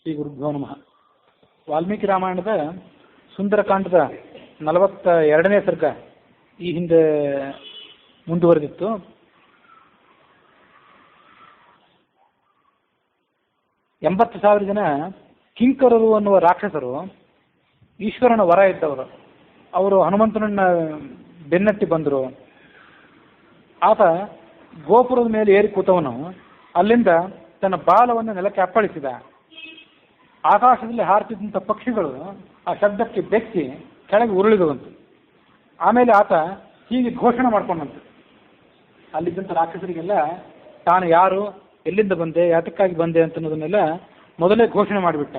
ಶ್ರೀ ಗುರುಭ್ಯೋ ನಮಃ. ವಾಲ್ಮೀಕಿ ರಾಮಾಯಣದ ಸುಂದರಕಾಂಡದ 42ನೇ ಸರ್ಗ ಈ ಹಿಂದೆ ಮುಂದುವರೆದಿತ್ತು. ಎಂಬತ್ತು ಸಾವಿರ ಜನ ಕಿಂಕರರು ಅನ್ನುವ ರಾಕ್ಷಸರು ಈಶ್ವರನ ವರ ಇದ್ದವರು. ಅವರು ಹನುಮಂತನನ್ನ ಬೆನ್ನಟ್ಟಿ ಬಂದರು. ಆತ ಗೋಪುರದ ಮೇಲೆ ಏರಿ ಕೂತವನು ಅಲ್ಲಿಂದ ತನ್ನ ಬಾಲವನ್ನು ನೆಲಕ್ಕೆ ಅಪ್ಪಳಿಸಿದ. ಆಕಾಶದಲ್ಲಿ ಹಾರುತ್ತಿದ್ದಂಥ ಪಕ್ಷಿಗಳು ಆ ಶಬ್ದಕ್ಕೆ ಬೆಚ್ಚಿ ಕೆಳಗೆ ಉರುಳಿದವಂತು. ಆಮೇಲೆ ಆತ ಹೀಗೆ ಘೋಷಣೆ ಮಾಡ್ಕೊಂಡಂತೆ ಅಲ್ಲಿದ್ದಂಥ ರಾಕ್ಷಸರಿಗೆಲ್ಲ ತಾನು ಯಾರು, ಎಲ್ಲಿಂದ ಬಂದೆ, ಯಾತಕ್ಕಾಗಿ ಬಂದೆ ಅಂತ ಅನ್ನೋದನ್ನೆಲ್ಲ ಮೊದಲೇ ಘೋಷಣೆ ಮಾಡಿಬಿಟ್ಟ.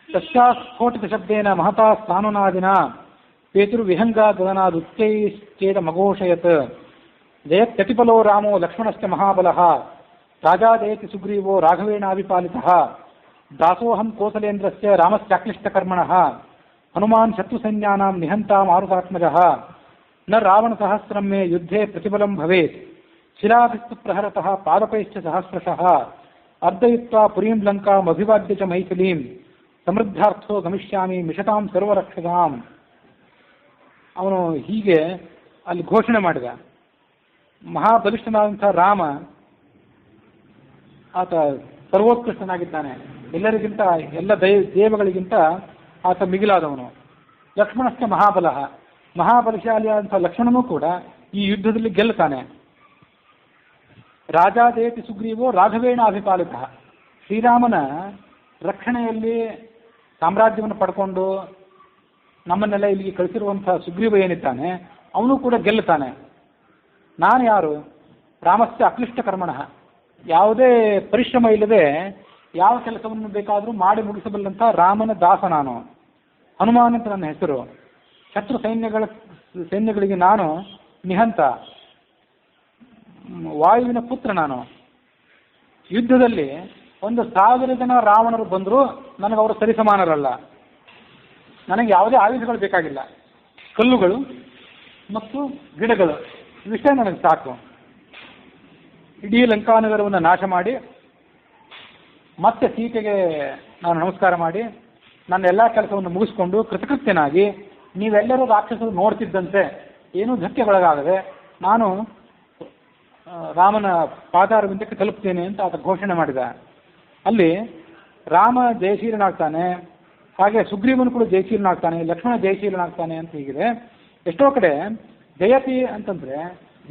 ತಸ್ಯಾಸ್ಫೋಟಿತ ಶಬ್ದೇನ ಮಹತಾ ಸ್ಥಾನುನಾದಿನ ಪೇತೃವಿಹಂಗ ಗಗನಾದುಚ್ಚೈಶ್ಚೇದ ಮಘೋಷಯತ್ ಜಯತ್ಯತಿಫಲೋ ರಾಮೋ ಲಕ್ಷ್ಮಣಶ್ಚ ಮಹಾಬಲಃ ರಾಜಾದೇತಿ ಸುಗ್ರೀವೋ ರಾಘವೇಣಾಭಿಪಾಲಿತಃ ದಾಸೋಹಂ ಕೋಸಲೇಂದ್ರಸ್ಯ ರಾಮಸ್ಯಾಕ್ಲಿಷ್ಟಕರ್ಮಣಃ ಹನುಮಾನ್ ಶತ್ರುಸೈನ್ಯಾನಾಂ ನಿಹಂತಾ ಮಾರುತಾತ್ಮಜಃ ನ ರಾವಣಸಹಸ್ರಂ ಮೇ ಯುದ್ಧೇ ಪ್ರತಿಫಲಂ ಭವೇತ್ ಶಿಲಾಭಿಸ್ತು ಪ್ರಹರತಃ ಪಾದಪೈಶ್ಚ ಸಹಸ್ರಶಃ ಅರ್ಧಯಿತ್ವಾ ಪುರೀಂ ಲಂಕಾಂ ಅಭಿವಾದ್ಯ ಚ ಮೈಥಿಲೀಂ ಸಮೃದ್ಧಾರ್ಥೋ ಗಮಿಷ್ಯಾಮಿ ಮಿಷತಾಂ ಸರ್ವರಕ್ಷಸಾಂ. ಅವನು ಹೀಗೆ ಅಲ್ಲಿ ಘೋಷಣೆ ಮಾಡಿದ. ಮಹಾಬಲಿಷ್ಠನಾದಂಥ ರಾಮ ಆತ ಸರ್ವೋತ್ಕೃಷ್ಟನಾಗಿದ್ದಾನೆ. ಎಲ್ಲರಿಗಿಂತ, ಎಲ್ಲ ದೇವಗಳಿಗಿಂತ ಆತ ಮಿಗಿಲಾದವನು. ಲಕ್ಷ್ಮಣಶ್ಚ ಮಹಾಬಲ, ಮಹಾಬಲಶಾಲಿಯಾದಂಥ ಲಕ್ಷ್ಮಣನೂ ಕೂಡ ಈ ಯುದ್ಧದಲ್ಲಿ ಗೆಲ್ಲುತ್ತಾನೆ. ರಾಜಾದೇತಿ ಸುಗ್ರೀವೋ ರಾಘವೇಣ ಅಭಿಪಾಲಿತ, ಶ್ರೀರಾಮನ ರಕ್ಷಣೆಯಲ್ಲಿ ಸಾಮ್ರಾಜ್ಯವನ್ನು ಪಡ್ಕೊಂಡು ನಮ್ಮನ್ನೆಲ್ಲ ಇಲ್ಲಿಗೆ ಕಳಿಸಿರುವಂಥ ಸುಗ್ರೀವ ಏನಿದ್ದಾನೆ ಅವನು ಕೂಡ ಗೆಲ್ಲುತ್ತಾನೆ. ನಾನು ಯಾರು? ರಾಮಸ್ಯ ಅಕ್ಲಿಷ್ಟ ಕರ್ಮಣಃ, ಯಾವುದೇ ಪರಿಶ್ರಮ ಇಲ್ಲದೆ ಯಾವ ಕೆಲಸವನ್ನು ಬೇಕಾದರೂ ಮಾಡಿ ಮುಗಿಸಬಲ್ಲಂಥ ರಾಮನ ದಾಸ ನಾನು. ಹನುಮಾನ್ ಅಂತ ನನ್ನ ಹೆಸರು. ಶತ್ರು ಸೈನ್ಯಗಳಿಗೆ ನಾನು ನಿಹಂತ, ವಾಯುವಿನ ಪುತ್ರ ನಾನು. ಯುದ್ಧದಲ್ಲಿ 1,000 ಜನ ರಾವಣರು ಬಂದರೂ ನನಗೆ ಅವರು ಸರಿಸಮಾನರಲ್ಲ. ನನಗೆ ಯಾವುದೇ ಆಯುಧಗಳು ಬೇಕಾಗಿಲ್ಲ. ಕಲ್ಲುಗಳು ಮತ್ತು ಗಿಡಗಳು ಇವಿಷ್ಟೇ ನನಗೆ ಸಾಕು. ಇಡೀ ಲಂಕಾನಗರವನ್ನು ನಾಶ ಮಾಡಿ ಮತ್ತೆ ಸೀತೆಗೆ ನಾನು ನಮಸ್ಕಾರ ಮಾಡಿ ನನ್ನ ಎಲ್ಲ ಕೆಲಸವನ್ನು ಮುಗಿಸ್ಕೊಂಡು ಕೃತಕೃತ್ಯನಾಗಿ ನೀವೆಲ್ಲರೂ ರಾಕ್ಷಸರು ನೋಡ್ತಿದ್ದಂತೆ ಏನೂ ಧಕ್ಕೆಗೊಳಗಾಗದೆ ನಾನು ರಾಮನ ಪಾದಾರವಿಂದಕ್ಕೆ ತಲುಪ್ತೇನೆ ಅಂತ ಆತ ಘೋಷಣೆ ಮಾಡಿದ. ಅಲ್ಲಿ ರಾಮ ಜಯಶೀಲನಾಗ್ತಾನೆ, ಹಾಗೆ ಸುಗ್ರೀವನು ಕೂಡ ಜಯಶೀಲನಾಗ್ತಾನೆ, ಲಕ್ಷ್ಮಣ ಜಯಶೀಲನಾಗ್ತಾನೆ ಅಂತ ಹೀಗಿದೆ. ಎಷ್ಟೋ ಕಡೆ ಜಯತಿ ಅಂತಂದ್ರೆ,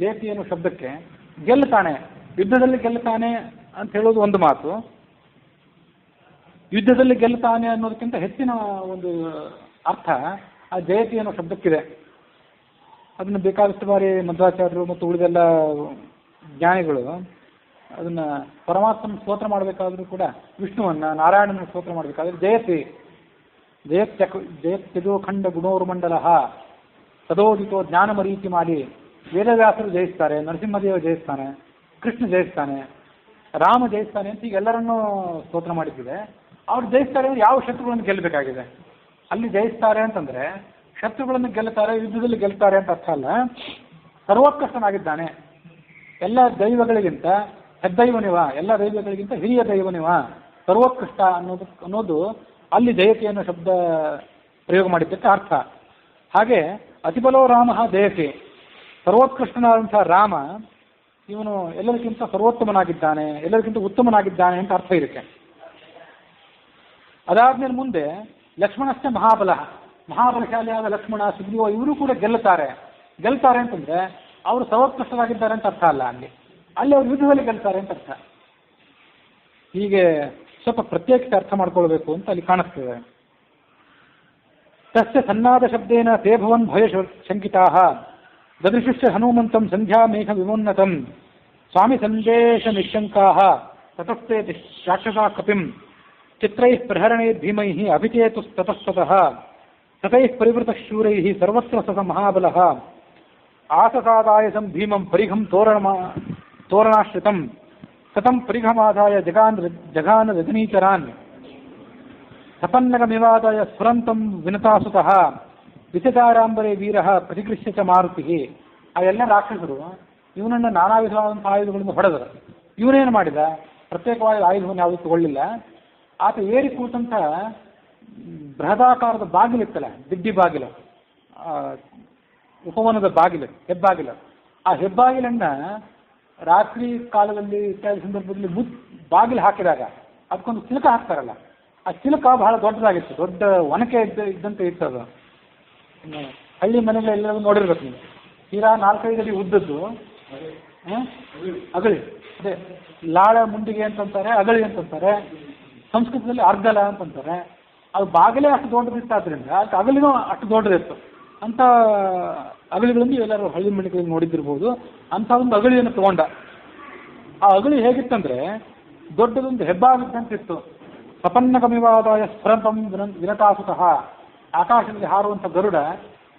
ಜಯತಿ ಅನ್ನೋ ಶಬ್ದಕ್ಕೆ ಗೆಲ್ಲುತ್ತಾನೆ, ಯುದ್ಧದಲ್ಲಿ ಗೆಲ್ಲುತ್ತಾನೆ ಅಂತ ಹೇಳೋದು ಒಂದು ಮಾತು. ಯುದ್ಧದಲ್ಲಿ ಗೆಲ್ಲುತ್ತಾನೆ ಅನ್ನೋದಕ್ಕಿಂತ ಹೆಚ್ಚಿನ ಒಂದು ಅರ್ಥ ಆ ಜಯತಿ ಅನ್ನೋ ಶಬ್ದಕ್ಕಿದೆ. ಅದನ್ನು ಬೇಕಾದಷ್ಟು ಬಾರಿ ಮಧ್ವಾಚಾರ್ಯರು ಮತ್ತು ಉಳಿದೆಲ್ಲ ಜ್ಞಾನಿಗಳು ಅದನ್ನ ಪರಮಾತ್ಮನ ಸ್ತೋತ್ರ ಮಾಡಬೇಕಾದ್ರೂ ಕೂಡ, ವಿಷ್ಣುವನ್ನ ನಾರಾಯಣನ ಸ್ತೋತ್ರ ಮಾಡಬೇಕಾದ್ರೆ ಜಯತಿ ಜಯತ್ಯಜೋಖಂಡ ಗುಣೋರ್ಮಂಡಲ ತದೋದಿತೋ ಜ್ಞಾನಮರೀತಿ ಮಾಡಿ ವೇದವ್ಯಾಸರು ಜಯಿಸ್ತಾರೆ, ನರಸಿಂಹದೇವ ಜಯಿಸ್ತಾನೆ, ಕೃಷ್ಣ ಜಯಿಸ್ತಾನೆ, ರಾಮ ಜಯಿಸ್ತಾನೆ ಅಂತ ಈಗ ಎಲ್ಲರನ್ನೂ ಸ್ತೋತ್ರ ಮಾಡಿದ್ದಿದೆ. ಅವ್ರು ಜಯಿಸ್ತಾರೆ ಅಂದ್ರೆ ಯಾವ ಶತ್ರುಗಳನ್ನು ಗೆಲ್ಲಬೇಕಾಗಿದೆ. ಅಲ್ಲಿ ಜಯಿಸ್ತಾರೆ ಅಂತಂದ್ರೆ ಶತ್ರುಗಳನ್ನು ಗೆಲ್ಲುತ್ತಾರೆ, ಯುದ್ಧದಲ್ಲಿ ಗೆಲ್ತಾರೆ ಅಂತ ಅರ್ಥ ಅಲ್ಲ. ಸರ್ವೋತ್ಕೃಷ್ಟನಾಗಿದ್ದಾನೆ, ಎಲ್ಲ ದೈವಗಳಿಗಿಂತ ಹೆದ್ದೈವನಿವ, ಎಲ್ಲ ದೈವಗಳಿಗಿಂತ ಹಿರಿಯ ದೈವನಿವ, ಸರ್ವೋತ್ಕೃಷ್ಟ ಅನ್ನೋದು ಅಲ್ಲಿ ಜಯತಿ ಅನ್ನೋ ಶಬ್ದ ಪ್ರಯೋಗ ಮಾಡಿದ್ದಕ್ಕೆ ಅರ್ಥ. ಹಾಗೆ ಅತಿಬಲೋ ರಾಮ ಜಯತಿ, ಸರ್ವೋತ್ಕೃಷ್ಟನಾದಂಥ ರಾಮ ಇವನು ಎಲ್ಲರಿಗಿಂತ ಸರ್ವೋತ್ತಮನಾಗಿದ್ದಾನೆ, ಎಲ್ಲರಿಗಿಂತ ಉತ್ತಮನಾಗಿದ್ದಾನೆ ಅಂತ ಅರ್ಥ ಇದಕ್ಕೆ. ಅದಾದ್ಮೇಲೆ ಮುಂದೆ ಲಕ್ಷ್ಮಣಶ್ಚ ಮಹಾಬಲ, ಮಹಾಬಲಶಾಲಿಯಾದ ಲಕ್ಷ್ಮಣ, ಸುಗ್ರೀವ ಇವರು ಕೂಡ ಗೆಲ್ಲುತ್ತಾರೆ ಅಂತಂದ್ರೆ ಅವರು ಸರ್ವೋತ್ಕೃಷ್ಟರಾಗಿದ್ದಾರೆ ಅಂತ ಅರ್ಥ ಅಲ್ಲ. ಅಲ್ಲಿ ಅವರು ಯುದ್ಧದಲ್ಲಿ ಗೆಲ್ತಾರೆ ಅಂತ ಅರ್ಥ. ಹೀಗೆ ಸ್ವಲ್ಪ ಪ್ರತ್ಯೇಕ ಅರ್ಥ ಮಾಡ್ಕೊಳ್ಬೇಕು ಅಂತ ಅಲ್ಲಿ ಕಾಣಿಸ್ತದೆ. ತಸ್ಯ ಸನ್ನಾದ ಶಬ್ದೇನ ತೇ ಭವನ್ ಭಯ ಶಂಕಿತಾಃ ದದೃಶುಶ್ಚ ಹನುಮಂತಂ ಸಂಧ್ಯಾ ಮೇಘ ವಿಮೋನ್ನತಂ ಸ್ವಾಮಿ ಸಂದೇಶ ನಿಶಂಕಾಃ ತತಸ್ತೆ ರಾಕ್ಷಸಾ ಕಪಿಂ ಚಿತ್ರೈಃ ಪ್ರಹರಣೇ ಭೀಮೈಃ ಅಭಿಚೇತು ತತಸ್ತತಃ ತತೈಃ ಪರಿವೃತಃ ಶೂರೈಃ ಸರ್ವತ್ರ ಸಸ ಮಹಾಬಲಃ ಆಸಸಾದಾಯಸಂ ಭೀಮಂ ಪರಿಘಂ ತೋರಣಾಶ್ರಿತಂ ಸತಂ ಪರಿಘಮಾದಾಯ ಜಗಾನ ರಜನೀಚರಾನ್ ಸಪನ್ನಗಮಿವಾದಾಯ ಸ್ಫುರಂತಂ ವಿನತಾಸುತಃ ವಿಚಚಾರಾಂಬರೇ ವೀರ ಪ್ರತಿಗೃಹ್ಯ ಚ ಮಾರುತಿ. ಆ ಎಲ್ಲ ರಾಕ್ಷಸರು ಇವನನ್ನು ನಾನಾ ವಿಧವಾದಂತಹ ಆಯುಧಗಳಿಂದ ಹೊಡೆದರು. ಇವನೇನು ಮಾಡಿದ? ಪ್ರತ್ಯೇಕವಾದ ಆಯುಧವನ್ನು ಯಾವುದೂ ತಗೊಳ್ಳಿಲ್ಲ. ಆತ ಏರಿ ಕೂತಂತ ಬೃಹದಾಕಾರದ ಬಾಗಿಲಿತ್ತಲ್ಲ, ದಿಡ್ಡಿ ಬಾಗಿಲು, ಉಪವನದ ಬಾಗಿಲು, ಹೆಬ್ಬಾಗಿಲು. ಆ ಹೆಬ್ಬಾಗಿಲನ್ನ ರಾತ್ರಿ ಕಾಲದಲ್ಲಿ ಇತ್ಯಾದಿ ಸಂದರ್ಭದಲ್ಲಿ ಬಾಗಿಲು ಹಾಕಿದಾಗ ಅದಕ್ಕೊಂದು ಚಿಲಕ ಹಾಕ್ತಾರಲ್ಲ, ಆ ಚಿಲಕ ಬಹಳ ದೊಡ್ಡದಾಗಿತ್ತು, ದೊಡ್ಡ ಒನಕೆ ಇದ್ದಂತೆ ಇತ್ತು ಅದು. ಹಳ್ಳಿ ಮನೆಗಳೆಲ್ಲರೂ ನೋಡಿರ್ಬೇಕು ನೀವು. ತೀರಾ 4-5 ಅಡಿ ಉದ್ದದ್ದು ಅಗಳಿ, ಅದೇ ಲಾಳ ಮುಂಡಿಗೆ ಅಂತಂತಾರೆ, ಅಗಳಿ ಅಂತಂತಾರೆ, ಸಂಸ್ಕೃತದಲ್ಲಿ ಅರ್ಗಲ ಅಂತಂತಾರೆ. ಅದು ಬಾಗಿಲೇ ಅಷ್ಟು ದೊಡ್ಡದಿತ್ತು, ಆದ್ದರಿಂದ ಅದಕ್ಕೆ ಅಗಲಿನೂ ಅಷ್ಟು ದೊಡ್ಡದಿತ್ತು. ಅಂಥ ಅಗಳಿಗಳನ್ನು ಎಲ್ಲರೂ ಹಳ್ಳಿ ಮನೆಗಳಲ್ಲಿ ನೋಡಿದ್ದಿರ್ಬೋದು. ಅಂಥ ಒಂದು ಅಗಳಿಯನ್ನು ತಗೊಂಡ. ಆ ಅಗಳಿ ಹೇಗಿತ್ತಂದ್ರೆ ದೊಡ್ಡದೊಂದು ಹೆಬ್ಬಾಗಿದ್ದಂತಿತ್ತು. ಸಪನ್ನಗಮಿವಾದಾಯ ಸ್ಫುರಂತಂ ವಿನತಾಸುತಃ, ಆಕಾಶದಲ್ಲಿ ಹಾರುವಂಥ ಗರುಡ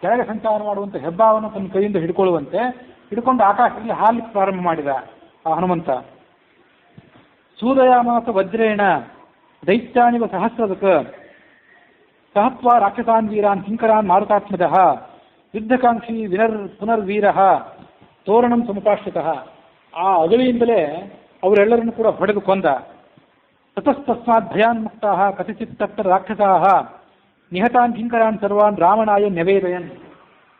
ಕೆಳಗೆ ಸಂಚಾರ ಮಾಡುವಂಥ ಹೆಬ್ಬಾವನ್ನು ತನ್ನ ಕೈಯಿಂದ ಹಿಡ್ಕೊಂಡು ಆಕಾಶದಲ್ಲಿ ಹಾರಲಿಕ್ಕೆ ಪ್ರಾರಂಭ ಮಾಡಿದ ಆ ಹನುಮಂತ. ಸೂದಯಾಮಾಸ ವಜ್ರೇಣ ದೈತ್ಯಾನಿವ ಸಹಸ್ರದಕ ಸಹತ್ವ ರಾಕ್ಷಸಾನ್ ವೀರಾನ್ ಕಿಂಕರಾನ್ ಮಾರುತಾತ್ಮಜ ಯುದ್ಧಕಾಂಕ್ಷಿ ಪುನರ್ವೀರ ತೋರಣಂ ಸಮುಪಾಶ್ರಿತಃ. ಆ ಅಗಳಿಯಿಂದಲೇ ಅವರೆಲ್ಲರನ್ನು ಕೂಡ ಹೊಡೆದು ಕೊಂದ. ತತಸ್ತಸ್ಮಾತ್ ಭಯಾನ್ಮುಕ್ತಾ ಕಥಚಿತ್ ತತ್ರ ರಾಕ್ಷಸಾ ನಿಹತಾನ್ ಕಿಂಕರಾನ್ ಸರ್ವಾನ್ ರಾವಣಾಯ ನ್ಯವೇದಯನ್.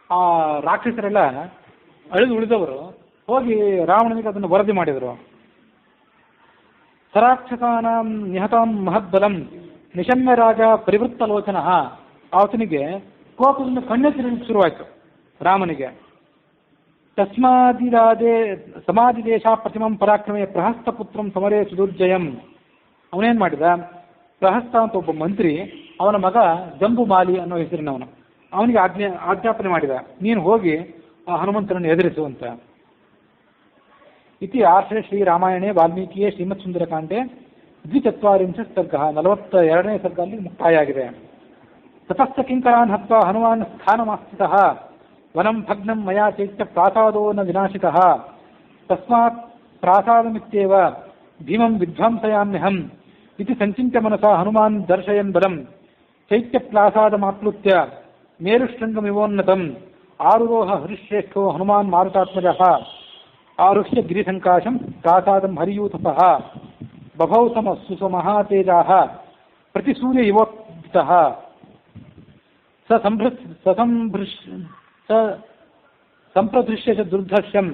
ಆ ರಾಕ್ಷಸರೆಲ್ಲ ಉಳಿದವರು ಹೋಗಿ ರಾವಣನಿಗೆ ಅದನ್ನು ವರದಿ ಮಾಡಿದರು. ಸರಾಕ್ಷಸಾನಾಂ ನಿಹತಾಂ ಮಹದ್ಬಲಂ ನಿಶಮ್ಯ ರಾಜ ಪರಿವೃತ್ತಲೋಚನ. ಆತನಿಗೆ ಕೋಪದಿಂದ ಕಣ್ಣೆ ತಿರುಗಲಿಕ್ಕೆ ಶುರುವಾಯಿತು ರಾಮನಿಗೆ. ತಸ್ಮಾದಿರಾದೆ ಸಮಾಧಿದೇಶ ಪ್ರತಿಮಂ ಪರಾಕ್ರಮೆ ಪ್ರಹಸ್ತಪುತ್ರಂ ಸಮರೇ ಸುದುರ್ಜಯಂ. ಅವನೇನು ಮಾಡಿದ, ಪ್ರಹಸ್ತ ಅಂತ ಒಬ್ಬ ಮಂತ್ರಿ, ಅವನ ಮಗ ಜಂಬುಮಾಲಿ ಅನ್ನೋ ಹೆಸರಿನವನು, ಅವನಿಗೆ ಆಜ್ಞಾಪನೆ ಮಾಡಿದ, ನೀನು ಹೋಗಿ ಆ ಹನುಮಂತನನ್ನು ಎದುರಿಸು ಅಂತ. ಇತಿ ಆರ್ಷೇ ಶ್ರೀರಾಮಾಯಣೆ ವಾಲ್ಮೀಕಿಯೇ ಶ್ರೀಮತ್ ಸುಂದರಕಾಂಡೆ 24 ಸರ್ಗ, 42ನೇ ಸರ್ಗ ಅಲ್ಲಿ ಮುಕ್ತಾಯ ಆಗಿದೆ. ತತಸ್ಥ ಕಿಂಕರಾನ್ ಹತ್ವಾ ಹನುಮಾನ್ ಸ್ಥಾನಮಾಸ್ಥಿತಃ ವನಂ ಭಗ್ನಂ ಮಯಾ ಚೈತ್ಯ ಪ್ರಾಸಾದೋ ನ ವಿನಾಶಿತಃ ತಸ್ಮಾತ್ ಪ್ರಾಸಾದಮಿತ್ಯೇವ ಭೀಮಂ ವಿಧ್ವಂಸಯಾಮ್ಯಹಂ ಇತಿ ಸಂಚಿತ್ಯ ಮನಸಾ ಹನುಮಾನ್ ದರ್ಶಯನ್ ಬಲಂ ಚೈತ್ಯ ಪ್ರಾಸಾದಮಾಪ್ಲುತ್ಯ ಮೇರುಶೃಂಗಮಿವೋನ್ನತಂ ಆರುರೋಹ ಹರಿಶ್ರೇಷ್ಠೋ ಹನುಮಾನ್ ಮಾರುತಾತ್ಮಜಃ ಆರುಹ್ಯ ಗಿರಿಸಂಕಾಶಂ ಪ್ರಾಸಾದಂ ಹರಿಯೂತಪಃ ಬಭೌ ಸುಮಹಾತೇಜಾಃ ಪ್ರತಿಸೂರ್ಯ ಇವೋತ್ಥಿತಃ ಸಂಪ್ರದೃಶ್ಯ ಚ ದುರ್ಧರ್ಷಂ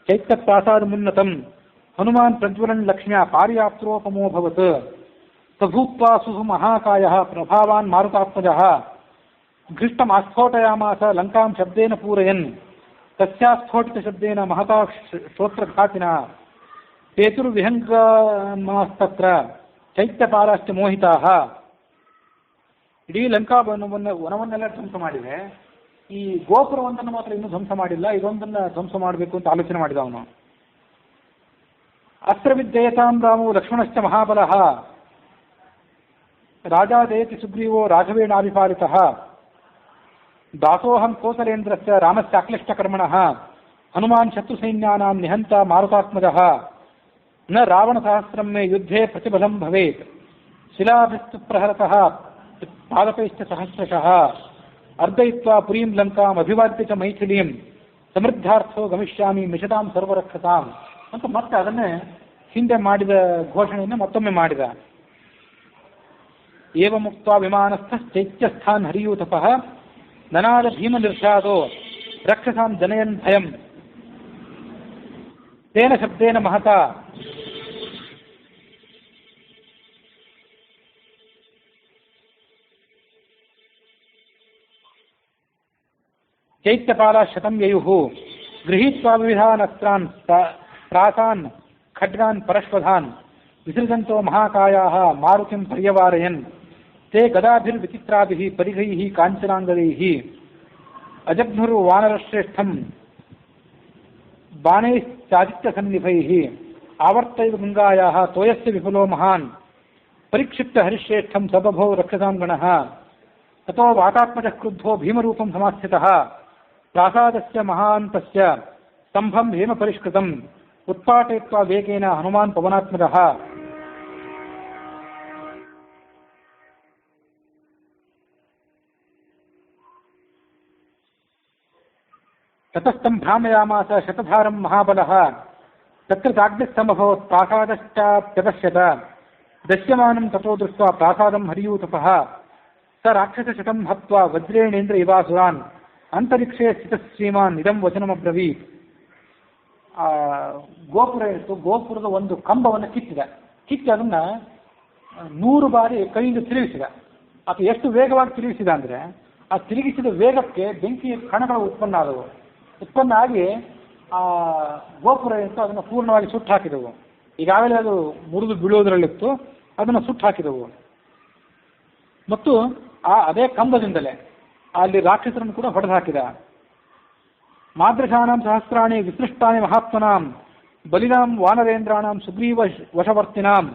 ಚೈತ್ಯ ಪ್ರಾಸಾದಮುನ್ನತಂ ಹನುಮಾನ್ ಪ್ರಜ್ವಲನ್ ಲಕ್ಷ್ಮ್ಯಾ ಪಾರಿಯಾತ್ರೋಪಮೋಭವತ್ ಸಭೂತ್ವಾ ಸುಮಹಾಕಾಯಃ ಪ್ರಭಾವಾನ್ ಮಾರುತಾತ್ಮಜಃ ಘೃಷ್ಟಮಾಸ್ಫೋಟಯಾಮಾಸ ಲಂಕಾಂ ಶಬ್ದೇನ ಪೂರಯನ್ ತಸ್ಯಾಸ್ಫೋಟಿತ ಶಬ್ದೇನ ಮಹತಾ ಶ್ರೋತ್ರಘಾತಿನಾ ಪೇತುರ್ವಿಹಂಗಮಾಸ್ತತ್ರ ಚೈತ್ಯಪಾಲಾಶ್ಚ ಮೋಹಿತಾಃ. ಇಡೀ ಲಂಕಾ ವನವನ್ನೆಲ್ಲ ಧ್ವಂಸ ಮಾಡಿದೆ, ಈ ಗೋಪುರವೊಂದನ್ನು ಮಾತ್ರ ಇನ್ನೂ ಧ್ವಂಸ ಮಾಡಿಲ್ಲ, ಇದೊಂದನ್ನು ಧ್ವಂಸ ಮಾಡಬೇಕು ಅಂತ ಆಲೋಚನೆ ಮಾಡಿದ ಅವನು. ಅಸ್ತ್ರವಿದ್ಯೇತಾಂ ರಾಮೋ ಲಕ್ಷ್ಮಣಶ್ಚ ಮಹಾಬಲಃ ರಾಜಾದೇತಿ ಸುಗ್ರೀವೋ ರಾಘವೇಣಾಭಿಪಾಲಿತಃ ದಾಸೋಹಂ ಕೋಸಲೇಂದ್ರಸ್ಯ ರಾಮಸ್ಯಾಕ್ಲಿಷ್ಟಕರ್ಮಣಃ ಹನುಮಾನ್ ಶತ್ರುಸೈನ್ಯಾನಾಂ ನಿಹಂತ ಮಾರುತಾತ್ಮಜಃ ನ ರಾವಣಸಹಸ್ರಂ ಮೇ ಯುದ್ಧೇ ಪ್ರತಿಬಲಂ ಭವೇತ್ ಶಿಲಾಭಿಸ್ತು ಪ್ರಹರತಃ ಪಾದಪೈಶ್ಚ ಸಹಸ್ರಶಃ ಅರ್ಧಯಿತ್ವಾ ಪುರೀಂ ಲಂಕಾಂ ಅಭಿವಾದ್ಯ ಚ ಮೈಥಿಲೀಂ ಸಮೃದ್ಧಾರ್ಥೋ ಗಮಿಷ್ಯಾಮಿ ಮಿಷತಾಂ ಸರ್ವರಕ್ಷತಾಂ ಅಂತ ಮತ್ತೆ ಅದನ್ನೇ ಹಿಂದೆ ಮಾಡಿದ ಘೋಷಣೆಯನ್ನು ಮತ್ತೊಮ್ಮೆ ಮಾಡಿದ. ಏವ ಮುಕ್ತ್ವಾ ವಿಮಾನಸ್ಥಶ್ಚೈತ್ಯಸ್ಥಾನ್ ಹರಿಯೂತಪಃ ನನಾದ ಭೀಮ ನಿರ್ಷಾದೋ ರಕ್ಷಸಾಂ ಜನಯನ್ ಭಯಂ ತೇನ ಶಬ್ದೇನ ಮಹತಾ ಚೈತ್ಯಪಾಲ ಶತಂ ಯಯುಃ ಗೃಹೀತ್ವಾ ವಿವಿಧಾನ್ ಅಸ್ತ್ರಾನ್ ಪ್ರಾಸಾನ್ ಖಡ್ಗಾನ್ ಪರಶ್ವಧಾನ್ ವಿಸೃಜಂತೋ ಮಹಾಕಾಯಾಃ ಮಾರುತಿಂ ಪರ್ಯವಾರಯನ್ ತೇ ಗದಾಭಿರ್ವಿಚಿತ್ರಾಭಿಃ ಪರಿಘೈಃ ಕಾಂಚನಾಂಗದೈಃ ಅಜಘ್ನುರು ವಾನರಶ್ರೇಷ್ಠಂ ಬಾಣೈಶ್ಚಾದಿತ್ಯಸನ್ನಿಭೈಃ ಆವರ್ತೈವ ಗಂಗಾಯಾಃ ತೋಯಸ್ಯ ವಿಪುಲೋ ಮಹಾನ್ ಪರಿಕ್ಷಿಪ್ತ ಹರಿಶ್ರೇಷ್ಠಂ ಸಬಭೋ ರಕ್ಷಸಾಂ ಗಣಃ ತತೋ ವಾತಾತ್ಮಜಃ ಕ್ರುದ್ಧೋ ಭೀಮರೂಪಂ ಸಮಾಸ್ಥಿತಃ ಪ್ರಾಸಾದಸ್ಯ ಮಹಾಂತಸ್ಯ ಸ್ತಂಭಂ ಹೇಮ ಪರಿಷ್ಕೃತಂ ಉತ್ಪಾಟಯಿತ್ವಾ ವೇಗೇನ ಹನುಮಾನ್ ಪವನಾತ್ಮಜಃ ತತಸ್ಥಂ ಭ್ರಾಮಯಾಮಾಸ ಶತಧಾರಂ ಮಹಾಬಲಃ ತತ್ರ ತಾಗ್ಯಸ್ತಂಭವತ್ ಪ್ರಾಸಾದಶ್ಚಾಪ್ಯಪಶ್ಯತ ದಶ್ಯಮಾನಂ ತಥೋ ದೃಷ್ಟ್ವಾ ಪ್ರಾಸಾದಂ ಹರಿಯೂತಪಃ ಸ ರಾಕ್ಷಸಶತಂ ಹತ್ವಾ ವಜ್ರೇಣೇಂದ್ರ ಇವಾಸುರಾನ್ ಅಂತರಿಕ್ಷೇ ಸ್ಥಿತ ಶ್ರೀಮಾನ್ ಇದಂ ವಚನಮಬ್ರವೀತ್. ಗೋಪುರ ಇತ್ತು, ಗೋಪುರದ ಒಂದು ಕಂಬವನ್ನು ಕಿತ್ತಿ ಅದನ್ನ 100 ಬಾರಿ ಕೈಯಿಂದ ತಿರುಗಿಸಿದ. ಅದು ಎಷ್ಟು ವೇಗವಾಗಿ ತಿರುಗಿಸಿದ ಅಂದರೆ ಆ ತಿರುಗಿಸಿದ ವೇಗಕ್ಕೆ ಬೆಂಕಿಯ ಕಣಗಳು ಉತ್ಪನ್ನ ಆಗಿ ಆ ಗೋಪುರ ಇತ್ತು ಅದನ್ನು ಪೂರ್ಣವಾಗಿ ಸುಟ್ಟು ಹಾಕಿದವು. ಈಗಾಗಲೇ ಅದು ಮುರಿದು ಬೀಳುವುದರಲ್ಲಿತ್ತು, ಅದನ್ನು ಸುಟ್ಟು ಹಾಕಿದವು. ಮತ್ತು ಅದೇ ಕಂಬದಿಂದಲೇ ಅಲ್ಲಿ ರಾಕ್ಷಸರನ್ನು ಕೂಡ ಹೊಡೆದು ಹಾಕಿದ. ಮಾದೃಶಾನಾಂ ಸಹಸ್ರಾಣಿ ವಿಸೃಷ್ಟಾನಿ ಮಹಾತ್ಮನಾಂ ಬಲಿನಾಂ ವಾನರೇಂದ್ರಾಣಾಂ ಸುಗ್ರೀವ ವಶವರ್ತಿನಾಂ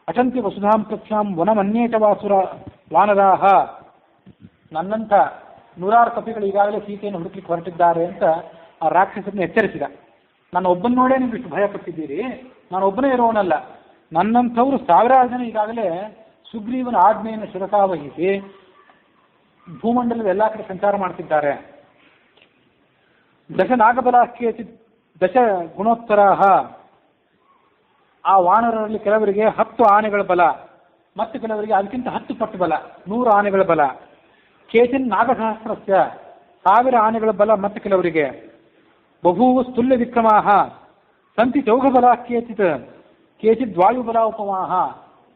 ಅಚಂತಿ ವಸುಧಾಂ ಕಕ್ಷಾಂ ವನಮನ್ಯೇಟ ವಾಸುರ ವಾನರಾಹ. ನನ್ನಂಥ 100 ಕಪಿಗಳು ಈಗಾಗಲೇ ಸೀತೆಯನ್ನು ಹುಡುಕಲಿಕ್ಕೆ ಹೊರಟಿದ್ದಾರೆ ಅಂತ ಆ ರಾಕ್ಷಸರನ್ನು ಎಚ್ಚರಿಸಿದ. ನಾನು ಒಬ್ಬನ ನೋಡೇ ನೀವು ಇಷ್ಟು ಭಯಪಟ್ಟಿದ್ದೀರಿ, ನಾನು ಒಬ್ಬನೇ ಇರೋನಲ್ಲ, ನನ್ನಂಥವ್ರು 1000 ಜನ ಈಗಾಗಲೇ ಸುಗ್ರೀವನ ಆಜ್ಞೆಯನ್ನು ಶಿರಸಾವಹಿಸಿ ಭೂಮಂಡಲದ ಎಲ್ಲ ಕಡೆ ಸಂಚಾರ ಮಾಡ್ತಿದ್ದಾರೆ. ದಶ ನಾಗಬಲಾಖ್ಯೇತಿ ದಶ ಗುಣೋತ್ತರಾಹ. ಆ ವಾನರರಲ್ಲಿ ಕೆಲವರಿಗೆ 10 ಆನೆಗಳ ಬಲ, ಮತ್ತು ಕೆಲವರಿಗೆ ಅದಕ್ಕಿಂತ 10 ಪಟ್ಟು ಬಲ, 100 ಆನೆಗಳ ಬಲ. ಕೇಚಿನ್ ನಾಗಸಹಸ್ರಸ್ಯ 1000 ಆನೆಗಳ ಬಲ, ಮತ್ತು ಕೆಲವರಿಗೆ ಬಭೂವ ಸ್ತುಲ್ಯ ವಿಕ್ರಮಾಹ ಸಂತಿ ಚೌಘಬಲ ಕೇಚಿತ್ ವಾಯುಬಲ ಉಪಮಾಹ.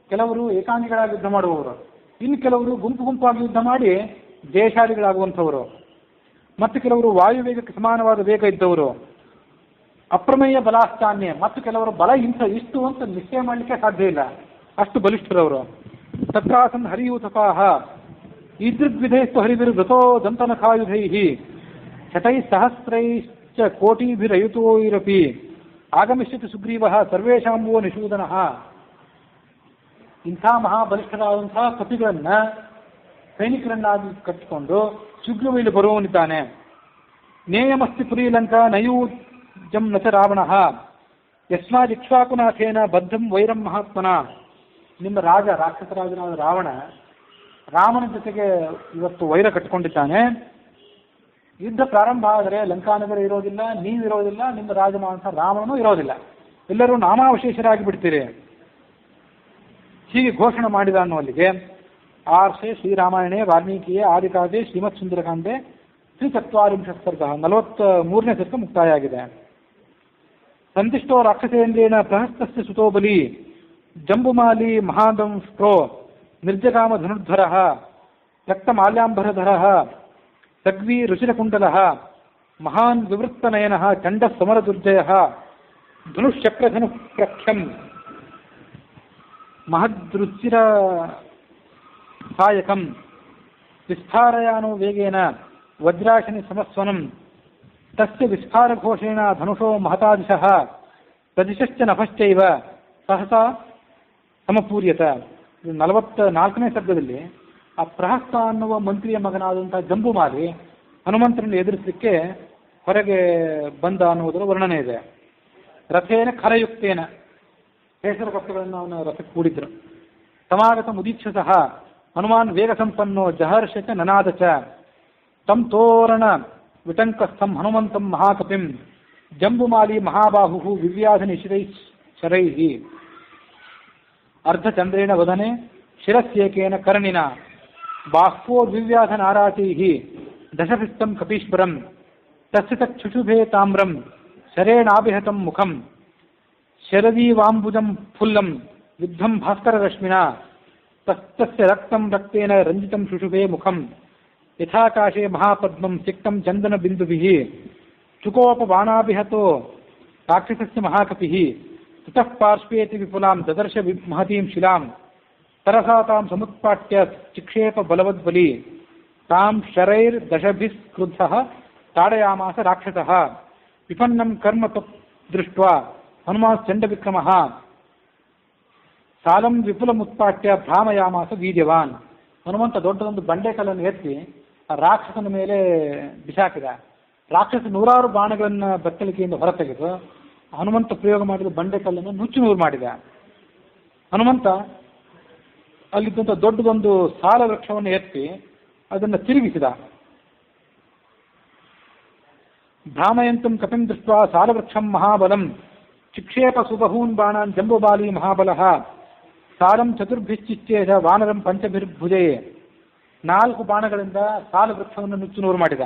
ಕೆಲವರು ಏಕಾಂಗಿಗಳಾಗಿ ಯುದ್ಧ ಮಾಡುವವರು, ಇನ್ನು ಕೆಲವರು ಗುಂಪಾಗಿ ಯುದ್ಧ ಮಾಡಿ ಜಯಶಾಲಿಗಳಾಗುವಂಥವರು, ಮತ್ತು ಕೆಲವರು ವಾಯುವೇಗಕ್ಕೆ ಸಮಾನವಾದ ವೇಗ ಇದ್ದವರು. ಅಪ್ರಮೇಯ ಬಲಾಶ್ಚಾನ್ಯ, ಮತ್ತು ಕೆಲವರು ಬಲ ಇಷ್ಟು ಅಂತ ನಿಶ್ಚಯ ಮಾಡಲಿಕ್ಕೆ ಸಾಧ್ಯ ಇಲ್ಲ, ಅಷ್ಟು ಬಲಿಷ್ಠರವರು. ತತ್ರಾಸನ್ ಹರಿಯೂತಪಾಹ ಈದೃಗ್ವಿಧೈಸ್ತು ಹರಿವಿರುಗತೋ ದಂತನಖಾಯುಧೈಃ ಶತೈಃ ಸಹಸ್ರೈಶ್ಚ ಕೋಟಿಭಿರಯುತೋರಪಿ ಆಗಮಿಷ್ಯತಿ ಸುಗ್ರೀವಃ ಸರ್ವೇಷಾಂಬೋ ನಿಷೂದನಃ. ಇಂಥ ಮಹಾಬಲಿಷ್ಠರಾದಂತಹ ಕಪಿಗಳನ್ನ ಸೈನಿಕರನ್ನಾಗಿ ಕಟ್ಟಿಕೊಂಡು ಸುಗ್ರೀವ ಇಲ್ಲಿ ಬರುವವನಿದ್ದಾನೆ. ನೇಯಮಸ್ತಿ ಪುರೀಲಂಕಾ ನಯೂಜಂ ನಚ ರಾವಣಃ ಯಸ್ಮಾದಿಕ್ಷ್ವಾಕುನಾಥೇನ ಬದ್ಧಂ ವೈರಂ ಮಹಾತ್ಮನ. ನಿಮ್ಮ ರಾಕ್ಷಸರಾಜನಾದ ರಾವಣನ ಜೊತೆಗೆ ಇವತ್ತು ವೈರ ಕಟ್ಟಿಕೊಂಡಿದ್ದಾನೆ. ಯುದ್ಧ ಪ್ರಾರಂಭ ಆದರೆ ಲಂಕಾನಗರ ಇರೋದಿಲ್ಲ, ನೀವಿರೋದಿಲ್ಲ, ನಿಮ್ಮ ರಾಜಮಾಂಸ ರಾವಣನೂ ಇರೋದಿಲ್ಲ, ಎಲ್ಲರೂ ನಾಮಾವಶೇಷರಾಗಿ ಬಿಡ್ತೀರಿ. ಹೀಗೆ ಘೋಷಣೆ ಮಾಡಿದ ಅನ್ನುವಲ್ಲಿಗೆ ಆರ್ಷೆ ಶ್ರೀರಾಮಾಯಣೆ ವಾಲ್ಮೀಕಿಯೇ ಆದಿಕಾವ್ಯೆ ಶ್ರೀಮತ್ ಸುಂದರಕಾಂಡೆ 340 ಸರ್ಗ 43ನೇ ಸರ್ಗ ಮುಕ್ತಾಯ ಆಗಿದೆ. ಸಂತಿಷ್ಟೋ ರಾಕ್ಷಸೇಂದ್ರೇಣ ಪ್ರಹಸ್ತಸ್ಯ ಸುತೋ ಬಲಿ ಜಂಬುಮಾಲಿ ಮಹಾದಂಷ್ಟ್ರೋ ನಿರ್ಜಗಾಮ ಧನುರ್ಧರಃ ರಕ್ತಮಾಲ್ಯಾಂಬರಧರಃ ಸಗ್ವೀ ರುಚಿರಕುಂಡಲಃ ಮಹಾನ್ ವಿವೃತ್ತನಯನಃ ಚಂಡ ಸಮರದುರ್ಜಯಃ ಧನುಶ್ಚಕ್ರಧನು ಪ್ರಖ್ಯಂ ಮಹದೃಚಿರ ಸಾಯಕಂ ವಿಸ್ಫಾರಯಾನೋ ವೇಗೇನ ವಜ್ರಾಶನಿ ಸಮಸ್ವನಂ ತಸ್ಯ ವಿಸ್ಫಾರಘೋಷೇಣ ಧನುಷೋ ಮಹತಾದಿಶಃ ಪ್ರದಿಶಶ್ಚ ನಭಶ್ಚೈವ ಸಹಸಾ ಸಮಪೂರ್ಯತ. 44ನೇ ಸರ್ಗದಲ್ಲಿ ಆ ಪ್ರಹಸ್ತ ಅನ್ನುವ ಮಂತ್ರಿಯ ಮಗನಾದಂತಹ ಜಂಬುಮಾಲಿ ಹನುಮಂತನನ್ನು ಎದುರಿಸಲಿಕ್ಕೆ ಹೊರಗೆ ಬಂದ ಅನ್ನುವುದರ ವರ್ಣನೆ ಇದೆ. ರಥೇನ ಖರಯುಕ್ತೇನ ಕೇಸರ ಕಪ್ಪೆಗಳನ್ನು ಅವನ ರಥಕ್ಕೆ ಕೂಡಿದ್ರು. ಸಮಾಗತ ಮುದೀಕ್ಷಸಃ ಹನುಮಾನ್ ವೇಗ ಸಂಪನ್ನೋ ಜಹರ್ಷ ಚ ನನಾದ ಚ ತಂ ತೋರಣ ವಿಟಂಕಸ್ಥಂ ಹನುಮಂತಂ ಮಹಾಕಪಿಂ ಜಂಬುಮಾಲಿ ಮಹಾಬಾಹು ವಿವ್ಯಾಧ ನಿಶಿರೈ ಶರೈಃ ಅರ್ಧಚಂದ್ರೇಣ ವದನೆ ಶಿರಸ್ಯೇಕೇನ ಕರ್ಣಿನ ಬಾಹ್ವೋ ದಿವ್ಯಾಧ ನಾರಾಟೈಃ ದಶಭಿಸ್ತಂ ಕಪೀಶ್ವರಂ ತಸ್ಯ ತಕ್ಷುಷುಭೇ ತಾಮ್ರಂ ಶರೇಣಾಭಿಹತಂ ಮುಖಂ ಶರದೀವಾಂಬುಜಂ ಫುಲ್ಲಂ ವಿದ್ಧಂ ಭಾಸ್ಕರರಶ್ಮಿನಾ ತಸ್ತಸ್ಯ ರಕ್ತಂ ರಕ್ತೇನ ರಂಜಿತಂ ಶುಶುಭೇ ಮುಖಂ ಯಥಾಕಾಶೇ ಮಹಾಪದ್ಮಂ ಸಿಕ್ತಂ ಚಂದನ ಬಿಂದುಭಿಃ ಚುಕೋಪಬಾಣಾಭಿಹತೋ ರಾಕ್ಷಸಸ್ಯ ಮಹಾಕಪಿಃ ತತಃ ಪಾರ್ಶ್ವೇತಿ ವಿಪುಲಾಂ ದದರ್ಶ ಮಹತೀಂ ಶಿಲಾಂ ತರಸಾ ತಾಂ ಸಮುತ್ಪಾಟ್ಯ ಚಿಕ್ಷೇಪ ಬಲವದ್ಬಲಿ ತಾಂ ಶರೈರ್ದಶಭಿಃ ಕ್ರುದ್ಧಃ ತಾಡಯಾಮಾಸ ರಾಕ್ಷಸಃ ವಿಪನ್ನಂ ಕರ್ಮ ದೃಷ್ಟ್ವಾ ಹನುಮಾಶ್ಚಂಡವಿಕ್ರಮಃ ಸಾಲಂ ವಿಪುಲಮುತ್ಪಾಟ್ಯ ಭ್ರಾಮಯಾಮಾಸ ವೀರ್ಯವಾನ್. ಹನುಮಂತ ದೊಡ್ಡದೊಂದು ಬಂಡೆಕಲ್ಲನ್ನು ಎತ್ತಿ ಆ ರಾಕ್ಷಸನ ಮೇಲೆ ಬಿಸಾಕಿದ. ರಾಕ್ಷಸ 100 ಬಾಣಗಳನ್ನು ಬತ್ತಳಿಕೆಯಿಂದ ಹೊರತೆಗೆದು ಹನುಮಂತ ಪ್ರಯೋಗ ಮಾಡಿದ ಬಂಡೆಕಲ್ಲನ್ನು ನುಚ್ಚುನೂರು ಮಾಡಿದ. ಹನುಮಂತ ಅಲ್ಲಿದ್ದಂಥ ದೊಡ್ಡದೊಂದು ಸಾಲ ವೃಕ್ಷವನ್ನು ಎತ್ತಿ ಅದನ್ನು ತಿರುಗಿಸಿದ. ಭ್ರಾಮಯಂತಂ ಕಪಿಂ ದೃಷ್ಟ್ವಾ ಸಾಲವೃಕ್ಷಂ ಮಹಾಬಲಂ ಚಿಕ್ಷೇಪ ಸುಬಹೂನ್ ಬಾಣಾನ್ ಜಂಬುಬಾಲಿ ಮಹಾಬಲಃ ಸಾಲಂ ಚತುರ್ಭಿಶ್ಚಿಚ್ಚೇದ ವಾನರಂ ಪಂಚಭಿರ್ಭುಜಯೇ. 4 ಬಾಣಗಳಿಂದ ಸಾಲು ವೃಕ್ಷವನ್ನು ನುಚ್ಚು ನೂರು ಮಾಡಿದ.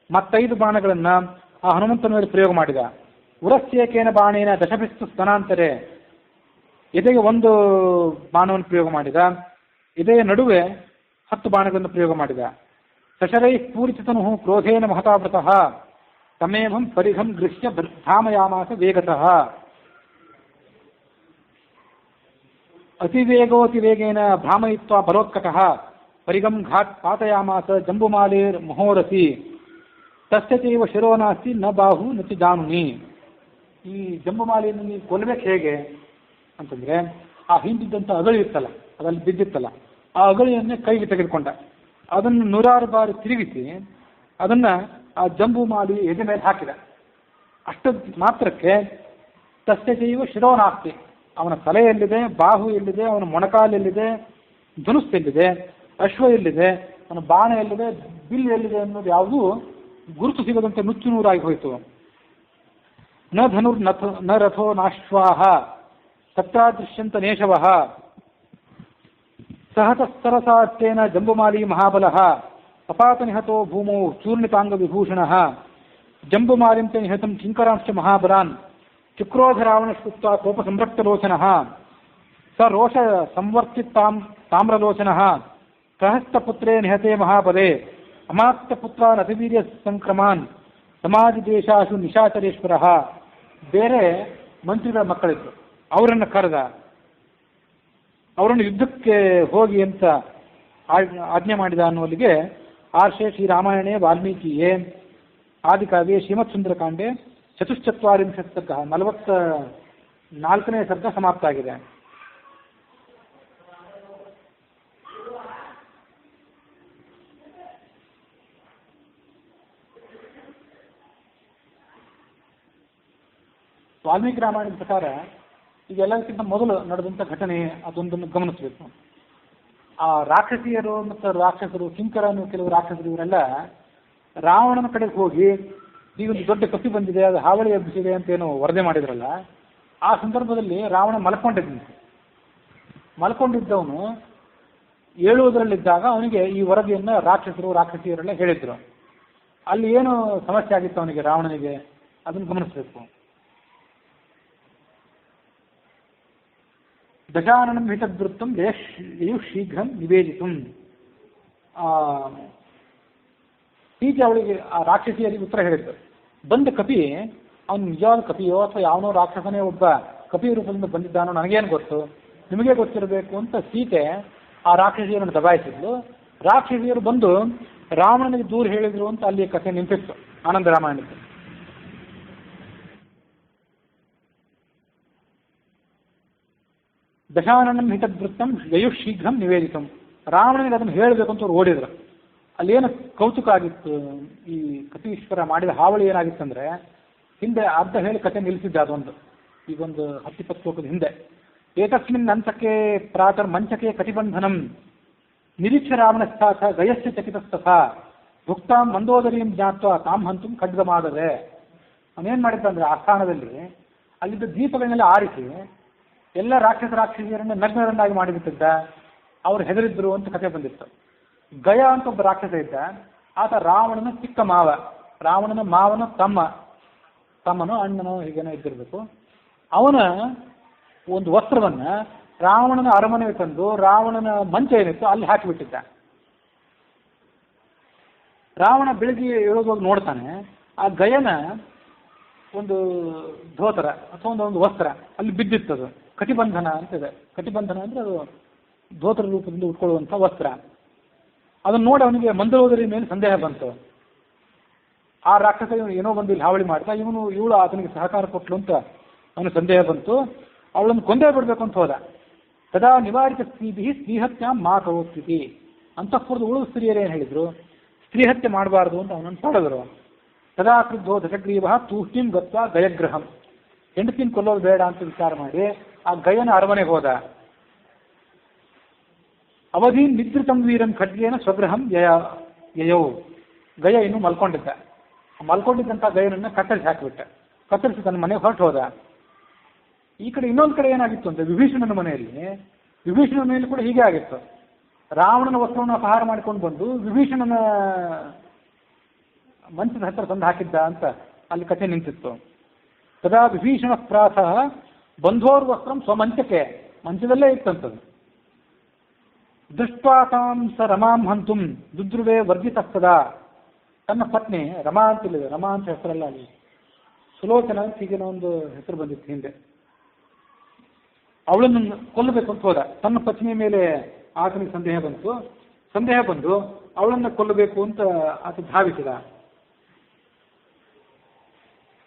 ಮತ್ತೈದು ಬಾಣಗಳನ್ನು ಆ ಹನುಮಂತನ ಮೇಲೆ ಪ್ರಯೋಗ ಮಾಡಿದ. ಉರಸ್ಯೇಕೇನ ಬಾಣೇನ ದಶಭಿಸ್ತು ಸ್ತನಾಂತರೆ, ಎದೆಗೆ 1 ಬಾಣವನ್ನು ಪ್ರಯೋಗ ಮಾಡಿದ. ಎದೆಯ ನಡುವೆ 10 ಬಾಣಗಳನ್ನು ಪ್ರಯೋಗ ಮಾಡಿದ. ಸಶರೈ ಸ್ಫೂರಿತನು ಕ್ರೋಧೇನ ಮಹತಾವೃತಃ ತಮೇವಂ ಪರಿಘಂ ಗೃಹ್ಯ ಧಾಮಯಾಮಾಸ ವೇಗತಃ. ಅತಿವೇಗೋತಿವೇಗೇನ ಭ್ರಾಮಯಿತ್ವಾ ಬಲೋತ್ಕಟಃ ಪರಿಗಂ ಘಾಟ್ ಪಾತಯಾಮಾಸ ಜಂಬುಮಾಲೇರ್ ಮಹೋರಸಿ ತಸ್ಯ ಚೈವ ಶಿರೋ ನಾಸ್ತಿ ನ ಬಾಹು ನ ಚ ಜಾನುನಿ. ಈ ಜಂಬುಮಾಲೆಯನ್ನು ನೀವು ಕೊಲ್ಲಬೇಕು ಹೇಗೆ ಅಂತಂದರೆ, ಆ ಹಿಂದಿದ್ದಂಥ ಅಗಳಿ ಇರ್ತಲ್ಲ, ಅದಲ್ಲಿ ಬಿದ್ದಿತ್ತಲ್ಲ, ಆ ಅಗಳಿಯನ್ನೇ ಕೈಗೆ ತೆಗೆದುಕೊಂಡ. ಅದನ್ನು 100 ಬಾರಿ ತಿರುಗಿಸಿ ಅದನ್ನು ಆ ಜಂಬುಮಾಲಿ ಎದೆ ಮೇಲೆ ಹಾಕಿದ. ಅಷ್ಟು ಮಾತ್ರಕ್ಕೆ ತಸ್ಯ ಚೈವ ಶಿರೋ ನಾಸ್ತಿ, ಅವನ ತಲೆ ಎಲ್ಲಿದೆ, ಬಾಹು ಎಲ್ಲಿದೆ, ಅವನ ಮೊಣಕಾಲು ಎಲ್ಲಿದೆ, ಧನುಸ್ಸು ಎಲ್ಲಿದೆ, ಅಶ್ವ ಎಲ್ಲಿದೆ, ಅವನ ಬಾಣ ಎಲ್ಲಿದೆ, ಬಿಲ್ ಎಲ್ಲಿದೆ ಅನ್ನೋದು ಯಾವುದೂ ಗುರುತು ಸಿಗದಂತೆ ನುಚ್ಚು ನೂರಾಗಿ ಹೋಯಿತು. ನ ಧನುರ್ ನ ರಥೋ ನಾಶ್ವಾಹ ತತ್ರಾದೃಶ್ಯಂತ ನೇಶವಃ ಸಹತಸ್ತರಸಾತ್ತೇನ ಜಂಬುಮಾಲಿ ಮಹಾಬಲಃ ಅಪಾತ ನಿಹತೋ ಭೂಮೌ ಚೂರ್ಣಿತಾಂಗ ವಿಭೂಷಣಃ ಜಂಬುಮಾಲಿಂ ಚ ನಿಹತಂ ಕಿಂಕರಾಂಶ್ಚ ಮಹಾಬಲಾನ್ ಚಕ್ರೋಧ ರಾವಣಶ್ರುತ್ವಾ ಕೋಪ ಸಂರಕ್ತಲೋಚನಃ ಸ ರೋಷ ಸಂವರ್ತಿತಾಂ ತಾಮ್ರಲೋಚನಃ ಸಹಸ್ತಪುತ್ರೇ ನಿಹತೆ ಮಹಾಬಲೆ ಅಮಾತ್ಯಪುತ್ರಾನ್ ಅತಿವೀರ್ಯ ಸಂಕ್ರಮಾನ್ ಸಮಾಜ ದೇಶಾಸು ನಿಶಾಚರೇಶ್ವರಃ. ಬೇರೆ ಮಂತ್ರಿಗಳ ಮಕ್ಕಳಿದ್ರು, ಅವರನ್ನು ಕರೆದ, ಅವರನ್ನು ಯುದ್ಧಕ್ಕೆ ಹೋಗಿ ಅಂತ ಆಜ್ಞೆ ಮಾಡಿದ ಅನ್ನುವಲ್ಲಿಗೆ ಆರ್ಷೆ ಶ್ರೀರಾಮಾಯಣೇ ವಾಲ್ಮೀಕಿಯೇ ಆದಿಕಾವ್ಯೆ ಶ್ರೀಮತ್ ಸುಂದರಕಾಂಡೆ 44 ಸರ್ಗ 44ನೇ ಸರ್ಗ ಸಮಾಪ್ತ ಆಗಿದೆ. ವಾಲ್ಮೀಕಿ ರಾಮಾಯಣದ ಪ್ರಕಾರ ಇದೆಲ್ಲದಕ್ಕಿಂತ ಮೊದಲು ನಡೆದಂಥ ಘಟನೆ ಅದೊಂದನ್ನು ಗಮನಿಸಬೇಕು. ಆ ರಾಕ್ಷಸಿಯರು ಮತ್ತು ರಾಕ್ಷಸರು, ಕಿಂಕರನು, ಕೆಲವು ರಾಕ್ಷಸರು, ಇವರೆಲ್ಲ ರಾವಣನ ಕಡೆಗೆ ಹೋಗಿ ಈಗೊಂದು ದೊಡ್ಡ ಕಪ್ಪಿ ಬಂದಿದೆ, ಅದು ಹಾವಳಿ ಎಬ್ಬಿಸಿದೆ ಅಂತ ಏನು ವರದಿ ಮಾಡಿದ್ರಲ್ಲ, ಆ ಸಂದರ್ಭದಲ್ಲಿ ರಾವಣ ಮಲ್ಕೊಂಡಿದ್ದವನು ಏಳುವುದರಲ್ಲಿದ್ದಾಗ ಅವನಿಗೆ ಈ ವರದಿಯನ್ನು ರಾಕ್ಷಸಿಯರೆಲ್ಲ ಹೇಳಿದ್ರು. ಅಲ್ಲಿ ಏನು ಸಮಸ್ಯೆ ಆಗಿತ್ತು ಅವನಿಗೆ, ರಾವಣನಿಗೆ, ಅದನ್ನು ಗಮನಿಸಬೇಕು. ದಶಾನನಂ ಹಿತದೃತ್ತಂ ಯಯು ಶೀಘ್ರಂ ನಿವೇದಿತಂ. ಹೀಗೆ ಅವಳಿಗೆ ಆ ರಾಕ್ಷಸಿಯರಿಗೆ ಉತ್ತರ ಹೇಳಿದ್ರು. ಬಂದ ಕಪಿ ಅವನು ನಿಜವಾದ ಕಪಿಯೋ ಅಥವಾ ಯಾವನೋ ರಾಕ್ಷಸನೇ ಒಬ್ಬ ಕಪಿ ರೂಪದಿಂದ ಬಂದಿದ್ದಾನೋ ನನಗೇನು ಗೊತ್ತು, ನಿಮಗೆ ಗೊತ್ತಿರಬೇಕು ಅಂತ ಸೀತೆ ಆ ರಾಕ್ಷಸಿಯರನ್ನು ದಬಾಯಿಸಿದ್ಲು. ರಾಕ್ಷಸಿಯರು ಬಂದು ರಾವಣನಿಗೆ ದೂರ ಹೇಳಿದ್ರು ಅಂತ ಅಲ್ಲಿ ಕಥೆ ನಿಂತಿತ್ತು ಆನಂದ ರಾಮಾಯಣಕ್ಕೆ. ದಶಾನನಂ ಹಿತದೃತ್ತಂ ಯಯು ಶೀಘ್ರಂ ನಿವೇದಿತಂ. ರಾವಣನಿಗೆ ಅದನ್ನು ಹೇಳಬೇಕು ಅಂತ ಅವ್ರು ಓಡಿದ್ರು. ಅಲ್ಲೇನು ಕೌತುಕ ಆಗಿತ್ತು, ಈ ಕಪೀಶ್ವರ ಮಾಡಿದ ಹಾವಳಿ ಏನಾಗಿತ್ತಂದ್ರೆ, ಹಿಂದೆ ಅರ್ಧ ಹೇಳಿ ಕಥೆ ನಿಲ್ಲಿಸಿದ್ದ ಅದೊಂದು, ಈಗೊಂದು 10-20 ಶ್ಲೋಕದ ಹಿಂದೆ. ಏತಸ್ಮಿನ್ ಅಂತಕ್ಕೆ ಪ್ರಾತರ್ ಮಂಚಕೆ ಕಟಿಬಂಧನಂ ನಿರೀಕ್ಷ ರಾವಣಸ್ಥಾಥ ಗಯಸ್ಯ ಚಕಿತಸ್ತಥ ಭುಕ್ತಾಂ ಮಂದೋದರಿಯಂ ಜ್ಞಾತ್ವ ತಾಂ ಹಂತುಂ ಖಡ್ಗಮಾದರೆ. ಅವನೇನು ಮಾಡಿದ್ದಂದ್ರೆ, ಆ ಸ್ಥಾನದಲ್ಲಿ ಅಲ್ಲಿದ್ದ ದೀಪಗಳನ್ನೆಲ್ಲ ಆರಿಸಿ ಎಲ್ಲ ರಾಕ್ಷಸಿಯರನ್ನು ನಗ್ನರನ್ನಾಗಿ ಮಾಡಿಬಿಟ್ಟಿದ್ದ. ಅವರು ಹೆದರಿದ್ರು ಅಂತ ಕಥೆ ಬಂದಿತ್ತು. ಗಯ ಅಂತ ಒಬ್ಬ ರಾಕ್ಷಸ ಇದ್ದ, ಆತ ರಾವಣನ ಚಿಕ್ಕ ಮಾವ, ರಾವಣನ ಮಾವನ ತಮ್ಮನೋ ಅಣ್ಣನೋ ಹೀಗೇನೋ ಇದ್ದಿರಬೇಕು. ಅವನ ಒಂದು ವಸ್ತ್ರವನ್ನು ರಾವಣನ ಅರಮನೆಗೆ ತಂದು ರಾವಣನ ಮಂಚ ಏನಿತ್ತು ಅಲ್ಲಿ ಹಾಕಿಬಿಟ್ಟಿದ್ದ. ರಾವಣ ಬೆಳಗ್ಗೆ ಹೇಳೋದಾಗ ನೋಡ್ತಾನೆ, ಆ ಗಯನ ಒಂದು ಧೋತರ ಅಥವಾ ಒಂದು ವಸ್ತ್ರ ಅಲ್ಲಿ ಬಿದ್ದಿತ್ತದು. ಕಟಿಬಂಧನ ಅಂತಿದೆ. ಕಟಿಬಂಧನ ಅಂದರೆ ಅದು ಧೋತರ ರೂಪದಿಂದ ಉಟ್ಕೊಳ್ಳುವಂಥ ವಸ್ತ್ರ. ಅದನ್ನು ನೋಡಿ ಅವನಿಗೆ ಮಂದೋದರಿ ಮೇಲೆ ಸಂದೇಹ ಬಂತು. ಆ ರಾಕ್ಷಸ ಏನೋ ಬಂದು ಇಲ್ಲಿ ಹಾವಳಿ ಮಾಡ್ತಾ, ಇವಳು ಆತನಿಗೆ ಸಹಕಾರ ಕೊಟ್ಟಲು ಅಂತ ಅವನಿಗೆ ಸಂದೇಹ ಬಂತು. ಅವಳನ್ನು ಕೊಂದೇ ಬಿಡಬೇಕು ಅಂತ ಹೋದ. ತದಾ ನಿವಾರಿತ ಸ್ತ್ರೀಹತ್ಯ ಮಾತೋಸ್ಥಿತಿ. ಅಂತಃಪುರದ ಉಳಿದ ಸ್ತ್ರೀಯರು ಏನು ಹೇಳಿದ್ರು, ಸ್ತ್ರೀಹತ್ಯೆ ಮಾಡಬಾರ್ದು ಅಂತ ಅವನನ್ನು ತಡೆದರು. ತದಾ ಕ್ರುದ್ಧೋ ದಶಗ್ರೀವ ತೂಷ್ಟಿಂ ಗತ್ವ ಗಯಗ್ರಹಂ. ಹೆಂಡತಿನ ಕೊಲ್ಲೋದು ಬೇಡ ಅಂತ ವಿಚಾರ ಮಾಡಿ ಆ ಗಯನ ಅರಮನೆಗೆ ಹೋದ. ಅವಧೀನ್ ನಿದ್ರಿತಂ ವೀರಂ ಖಡ್ಗೇನ ಸ್ವಗೃಹಂ ಯಯೌ. ಗಯ ಇನ್ನೂ ಮಲ್ಕೊಂಡಿದ್ದಂಥ ಗಯನನ್ನು ಕತ್ತರಿಸಿ ಹಾಕಿಬಿಟ್ಟ. ಕತ್ತರಿಸಿ ತನ್ನ ಮನೆಗೆ ಹೊರಟು ಹೋದ. ಈ ಕಡೆ ಇನ್ನೊಂದು ಕಡೆ ಏನಾಗಿತ್ತು ಅಂದರೆ ವಿಭೀಷಣನ ಮನೆಯಲ್ಲಿ ಕೂಡ ಹೀಗೆ ಆಗಿತ್ತು. ರಾವಣನ ವಸ್ತ್ರವನ್ನು ಅಪಹಾರ ಮಾಡಿಕೊಂಡು ಬಂದು ವಿಭೀಷಣನ ಮಂಚದ ಹತ್ತಿರ ತಂದು ಹಾಕಿದ್ದ ಅಂತ ಅಲ್ಲಿ ಕಥೆ ನಿಂತಿತ್ತು. ತದಾ ವಿಭೀಷಣ ಪ್ರಾಥ ಬಂಧೋರ್ ವಸ್ತ್ರಂ ಸ್ವಮಂಚಕ್ಕೆ, ಮಂಚದಲ್ಲೇ ಇತ್ತಂಥದ್ದು. ದೃಷ್ಟಾತಾಂ ಸ ರಮಾಂ ಹಂತುಂ ದುದ್ರುವೆ ವರ್ಜಿತಸ್ತದ. ತನ್ನ ಪತ್ನಿ ರಮಾ ಅಂತಿಲ್ಲ, ರಮಾ ಅಂತ ಹೆಸರಲ್ಲ, ಅಲ್ಲಿ ಸುಲೋಚನ ಅಂತ ಹೀಗಿನ ಒಂದು ಹೆಸರು ಬಂದಿತ್ತು ಹಿಂದೆ. ಅವಳನ್ನು ಕೊಲ್ಲಬೇಕು ಅಂತ ಹೋದ. ತನ್ನ ಪತ್ನಿಯ ಮೇಲೆ ಆತನಿಗೆ ಸಂದೇಹ ಬಂದು ಅವಳನ್ನು ಕೊಲ್ಲಬೇಕು ಅಂತ ಆತ ಧಾವಿಸಿದ.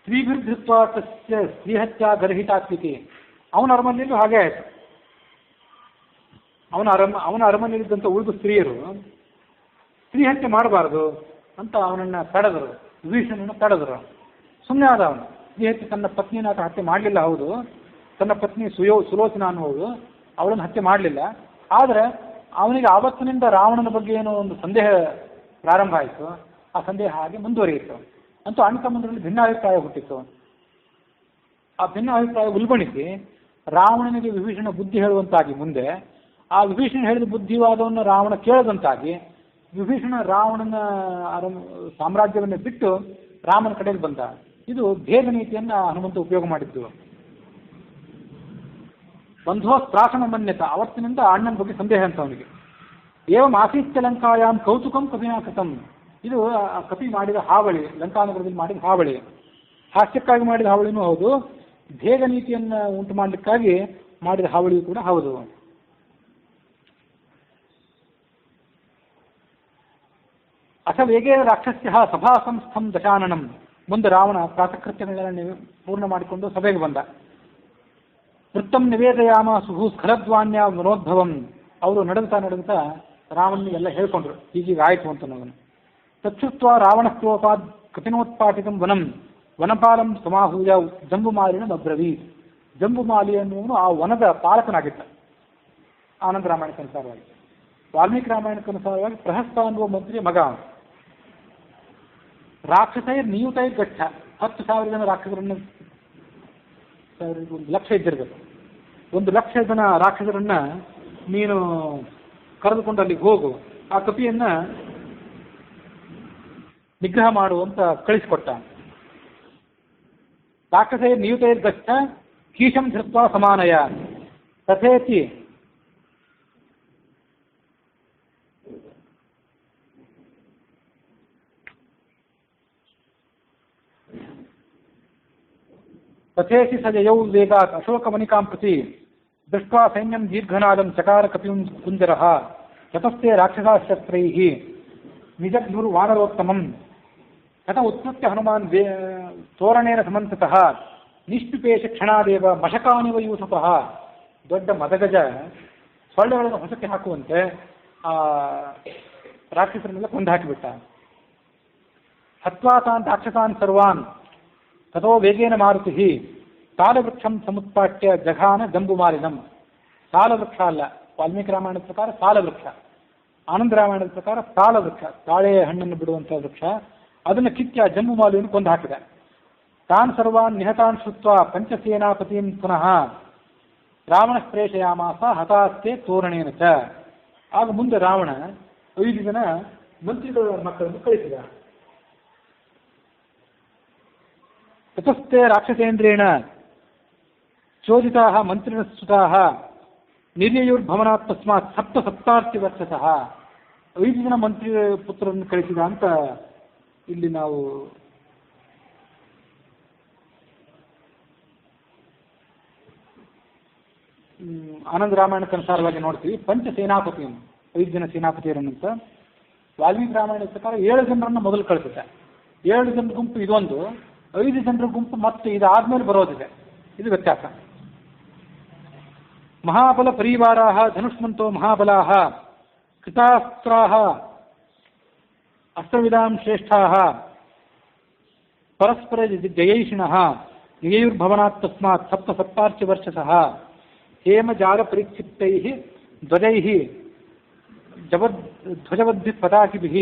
ಸ್ತ್ರೀಭಿರ್ಧೃತ್ವ ತಸ್ಯ ಸ್ತ್ರೀಹತ್ಯ ಗರ್ಹಿತಾತ್ಮಿತಿ. ಅವನ ಅರಮನೆಯಲ್ಲೂ ಹಾಗೆ ಆಯಿತು. ಅವನ ಅರಮನೆಯಲ್ಲಿದ್ದಂಥ ಉಳಿದ ಸ್ತ್ರೀಯರು ಸ್ತ್ರೀ ಹತ್ಯೆ ಮಾಡಬಾರದು ಅಂತ ಅವನನ್ನು ತಡೆದರು, ವಿಭೀಷಣನ ತಡೆದರು. ಸುಮ್ಮನೆ ಆದ ಅವನು. ಸ್ತ್ರೀ ಹತ್ಯೆ ತನ್ನ ಪತ್ನಿನ ಆತ ಹತ್ಯೆ ಮಾಡಲಿಲ್ಲ, ಹೌದು, ತನ್ನ ಪತ್ನಿ ಸುಲೋಚನ ಅನ್ನುವುದು ಅವಳನ್ನು ಹತ್ಯೆ ಮಾಡಲಿಲ್ಲ. ಆದರೆ ಅವನಿಗೆ ಆವತ್ತಿನಿಂದ ರಾವಣನ ಬಗ್ಗೆ ಏನೋ ಒಂದು ಸಂದೇಹ ಪ್ರಾರಂಭ ಆಯಿತು. ಆ ಸಂದೇಹ ಹಾಗೆ ಮುಂದುವರಿಯಿತು. ಅಂತೂ ಅಣ್ಣ ತಮ್ಮಂದರಲ್ಲಿ ಭಿನ್ನಾಭಿಪ್ರಾಯ ಹುಟ್ಟಿತ್ತು. ಆ ಭಿನ್ನಾಭಿಪ್ರಾಯ ಉಲ್ಬಣಿಸಿ ರಾವಣನಿಗೆ ವಿಭೀಷಣ ಬುದ್ಧಿ ಹೇಳುವಂತಾಗಿ, ಮುಂದೆ ಆ ವಿಭೀಷಣ ಹೇಳಿದ ಬುದ್ಧಿವಾದವನ್ನು ರಾವಣ ಕೇಳದಂತಾಗಿ ವಿಭೀಷಣ ರಾವಣನ ಸಾಮ್ರಾಜ್ಯವನ್ನು ಬಿಟ್ಟು ರಾಮನ ಕಡೆಗೆ ಬಂದ. ಇದು ಭೇದ ನೀತಿಯನ್ನು ಹನುಮಂತ ಉಪಯೋಗ ಮಾಡಿದ್ದು. ಬಂಧೋ ಪ್ರಾಸನ ಮನ್ಯತ. ಅವತ್ತಿನಿಂದ ಅಣ್ಣನ ಬಗ್ಗೆ ಸಂದೇಹ ಅಂತ ಅವನಿಗೆ. ಏವಂ ಆಸೀತ್ಯ ಲಂಕಾಯಾಮ್ ಕೌತುಕಂ ಕಪಿನಾಕೃತಂ. ಇದು ಕಪಿ ಮಾಡಿದ ಹಾವಳಿ, ಲಂಕಾನಗರದಲ್ಲಿ ಮಾಡಿದ ಹಾವಳಿ. ಹಾಸ್ಯಕ್ಕಾಗಿ ಮಾಡಿದ ಹಾವಳಿನೂ ಹೌದು, ಭೇದ ನೀತಿಯನ್ನು ಉಂಟು ಮಾಡಲಿಕ್ಕಾಗಿ ಮಾಡಿದ ಹಾವಳಿಯೂ ಕೂಡ ಹೌದು. ಅಥ ವೇಗೇನ ರಾಕ್ಷಸ್ಯ ಸಭಾ ಸಂಸ್ಥಂ ದಶಾನನಂ. ಮುಂದೆ ರಾವಣ ಪ್ರಾತಕೃತ್ಯಗಳನ್ನು ಪೂರ್ಣ ಮಾಡಿಕೊಂಡು ಸಭೆಗೆ ಬಂದ. ವೃತ್ತಂ ನಿವೇದಯಾಮ ಸುಹು ಸ್ಖಲದ್ವಾನ್ಯ ಮನೋದ್ಭವಂ. ಅವರು ನಡೆದುತ್ತಾ ರಾವಣನಿಗೆಲ್ಲ ಹೇಳ್ಕೊಂಡ್ರು, ಹೀಗೀಗ ಆಯಿತು ಅಂತ ನಾವು. ತಚ್ಛುತ್ವ ರಾವಣಸ್ತೋಪಾದ್ ಕಪಿನೋತ್ಪಾಟಿತಂ ವನಂ ವನಪಾಲಂ ಸಮಾಹೂಯ ಜಂಬುಮಾಲಿನ ಅಬ್ರವೀತ್. ಜಂಬುಮಾಲಿ ಅನ್ನುವನು ಆ ವನದ ಪಾಲಕನಾಗಿದ್ದ. ಆನಂದ ರಾಮಾಯಣಕ್ಕನುಸಾರವಾಗಿ. ವಾಲ್ಮೀಕಿ ರಾಮಾಯಣಕ್ಕನುಸಾರವಾಗಿ ಪ್ರಹಸ್ತ ಅನ್ನುವ ಮಂತ್ರಿಯ ಮಗ. ರಾಕ್ಷಸೈರ್ ನಿಯುತೈರ್ ಗಚ್ಚ. 10,000 ಜನ ರಾಕ್ಷಸರನ್ನು, 1 ಲಕ್ಷ ಇದ್ದಿರಬೇಕು, 1 ಲಕ್ಷ ಜನ ರಾಕ್ಷಸರನ್ನ ನೀನು ಕರೆದುಕೊಂಡು ಅಲ್ಲಿಗೆ ಹೋಗು, ಆ ಕಪಿಯನ್ನ ನಿಗ್ರಹ ಮಾಡುವಂತ ಕಳಿಸಿಕೊಟ್ಟ. ರಾಕ್ಷಸೈರ್ ನಿಯುತೈರ್ ಗಚ್ಚ ಕೀಶಂ ಧೃತ್ವ ಸಮಾನಯ ತಥೇತಿ ತಥೇಸಿ ಸ ಯಯೌ ವೇಗಾತ್ ಅಶೋಕವನಿಕಾಂ ಪ್ರತಿ ದೃಷ್ಟ್ವಾ ಸೈನ್ಯಂ ದೀರ್ಘನಾದಂ ಚಕಾರ ಕಪಿಂ ಕುಂಜರಃ ತತಸ್ತೆ ರಾಕ್ಷಸಾಶಸ್ತ್ರೈಃ ನಿಜಗ್ಧುರ್ ವಾನರೋತ್ತಮಂ ತತ ಉತ್ಪತ್ಯ ಹನುಮಾನ್ ತೋರಣೇನ ಸಮಂತತಃ ನಿಷ್ಪಿಪೇಶ ಕ್ಷಣಾದೇವ ಮಶಕಾನಿವ ಯೂಥಪಃ. ದೊಡ್ಡ ಮದಗಜ ಸೊಳ್ಳೆಗಳನ್ನು ಹೊಸಕ್ಕೆ ಹಾಕುವಂತೆ ಆ ರಾಕ್ಷಸರನ್ನೆಲ್ಲ ಕೊಂದು ಹಾಕಿಬಿಟ್ಟ. ಹತ್ವಾ ತಾನ್ ರಾಕ್ಷಸಾನ್ ಸರ್ವಾನ್ ತಥೋ ವೇಗೇನ ಮಾರುತಿ ಸಾಲವೃಕ್ಷಂ ಸಮುತ್ಪಾಟ್ಯ ಜಘಾನ ಜಂಬುಮಾಲಿನಂ. ಸಾಲವೃಕ್ಷ ಅಲ್ಲ, ವಾಲ್ಮೀಕಿ ರಾಮಾಯಣದ ಪ್ರಕಾರ ಸಾಲವೃಕ್ಷ, ಆನಂದ ರಾಮಾಯಣದ ಪ್ರಕಾರ ಸಾಲವೃಕ್ಷ, ತಾಳೆ ಹಣ್ಣನ್ನು ಬಿಡುವಂತಹ ವೃಕ್ಷ. ಅದನ್ನು ಕಿತ್ಯ ಜಂಬುಮಾಲಿಯನ್ನು ಕೊಂದು ಹಾಕಿದ. ತಾನ್ ಸರ್ವಾನ್ ನಿಹತಾನ್ ಶ್ರುತ್ವ ಪಂಚಸೇನಾಪತಿಂ ಪುನಃ ರಾವಣ ಪ್ರೇಷಯಾಮಾಸ ಹತಾಸ್ತೆ ತೋರಣೇನ ಚ. ಆಗ ಮುಂದೆ ರಾವಣ 5 ಜನ ಮಂತ್ರಿಗಳ ಮಕ್ಕಳನ್ನು ಕಳಿಸಿದ. ತತಸ್ತೆ ರಾಕ್ಷಸೇಂದ್ರೇಣ ಚೋದಿತಾಃ ಮಂತ್ರಿಣ ಸುತಾಃ ನಿರ್ಯಯುರ್ಭವನಾತ್ ತಸ್ಮಾತ್ 7 ವರ್ಷತಃ. 5 ಜನ ಮಂತ್ರಿ ಪುತ್ರರನ್ನು ಕಳಿಸಿದ ಅಂತ ಇಲ್ಲಿ ನಾವು ಆನಂದ ರಾಮಾಯಣಕ್ಕನುಸಾರವಾಗಿ ನೋಡ್ತೀವಿ. ಪಂಚಸೇನಾಪತಿಯನ್ನು, 5 ಜನ ಸೇನಾಪತಿಯರನ್ನಂತ. ವಾಲ್ಮೀಕಿ ರಾಮಾಯಣದ ಪ್ರಕಾರ 7 ಜನರನ್ನು ಮೊದಲು ಕಳಿಸುತ್ತೆ. 7 ಜನರ ಗುಂಪು ಇದೊಂದು, 5 ಜನರ ಗುಂಪು ಮತ್ತೆ ಇದಾದ್ಮೇಲೆ ಬರೋದಿದೆ. ಇದು ವ್ಯತ್ಯಾಸ. ಮಹಾಬಲ ಪರಿವಾರಾಃ ಧನುಷ್ಮಂತೋ ಮಹಾಬಲಾಃ ಕೃತಾಸ್ತ್ರಾಃ ಅಸ್ತ್ರವಿದಾಂ ಶ್ರೇಷ್ಠಾಃ ಪರಸ್ಪರ ಜಯೈಷಿಣಃ ನಿಯಯುರ್ಭವನಾತ್ ತಸ್ಮಾತ್ 7 ವರ್ಷತಃ ಹೇಮ ಜಾಗ ಪರಿಕ್ಷಿಪ್ತೈಃ ಧ್ವಜೈಃ ಧ್ವಜವದ್ಭಿಃ ಪತಾಕಿಭಿಃ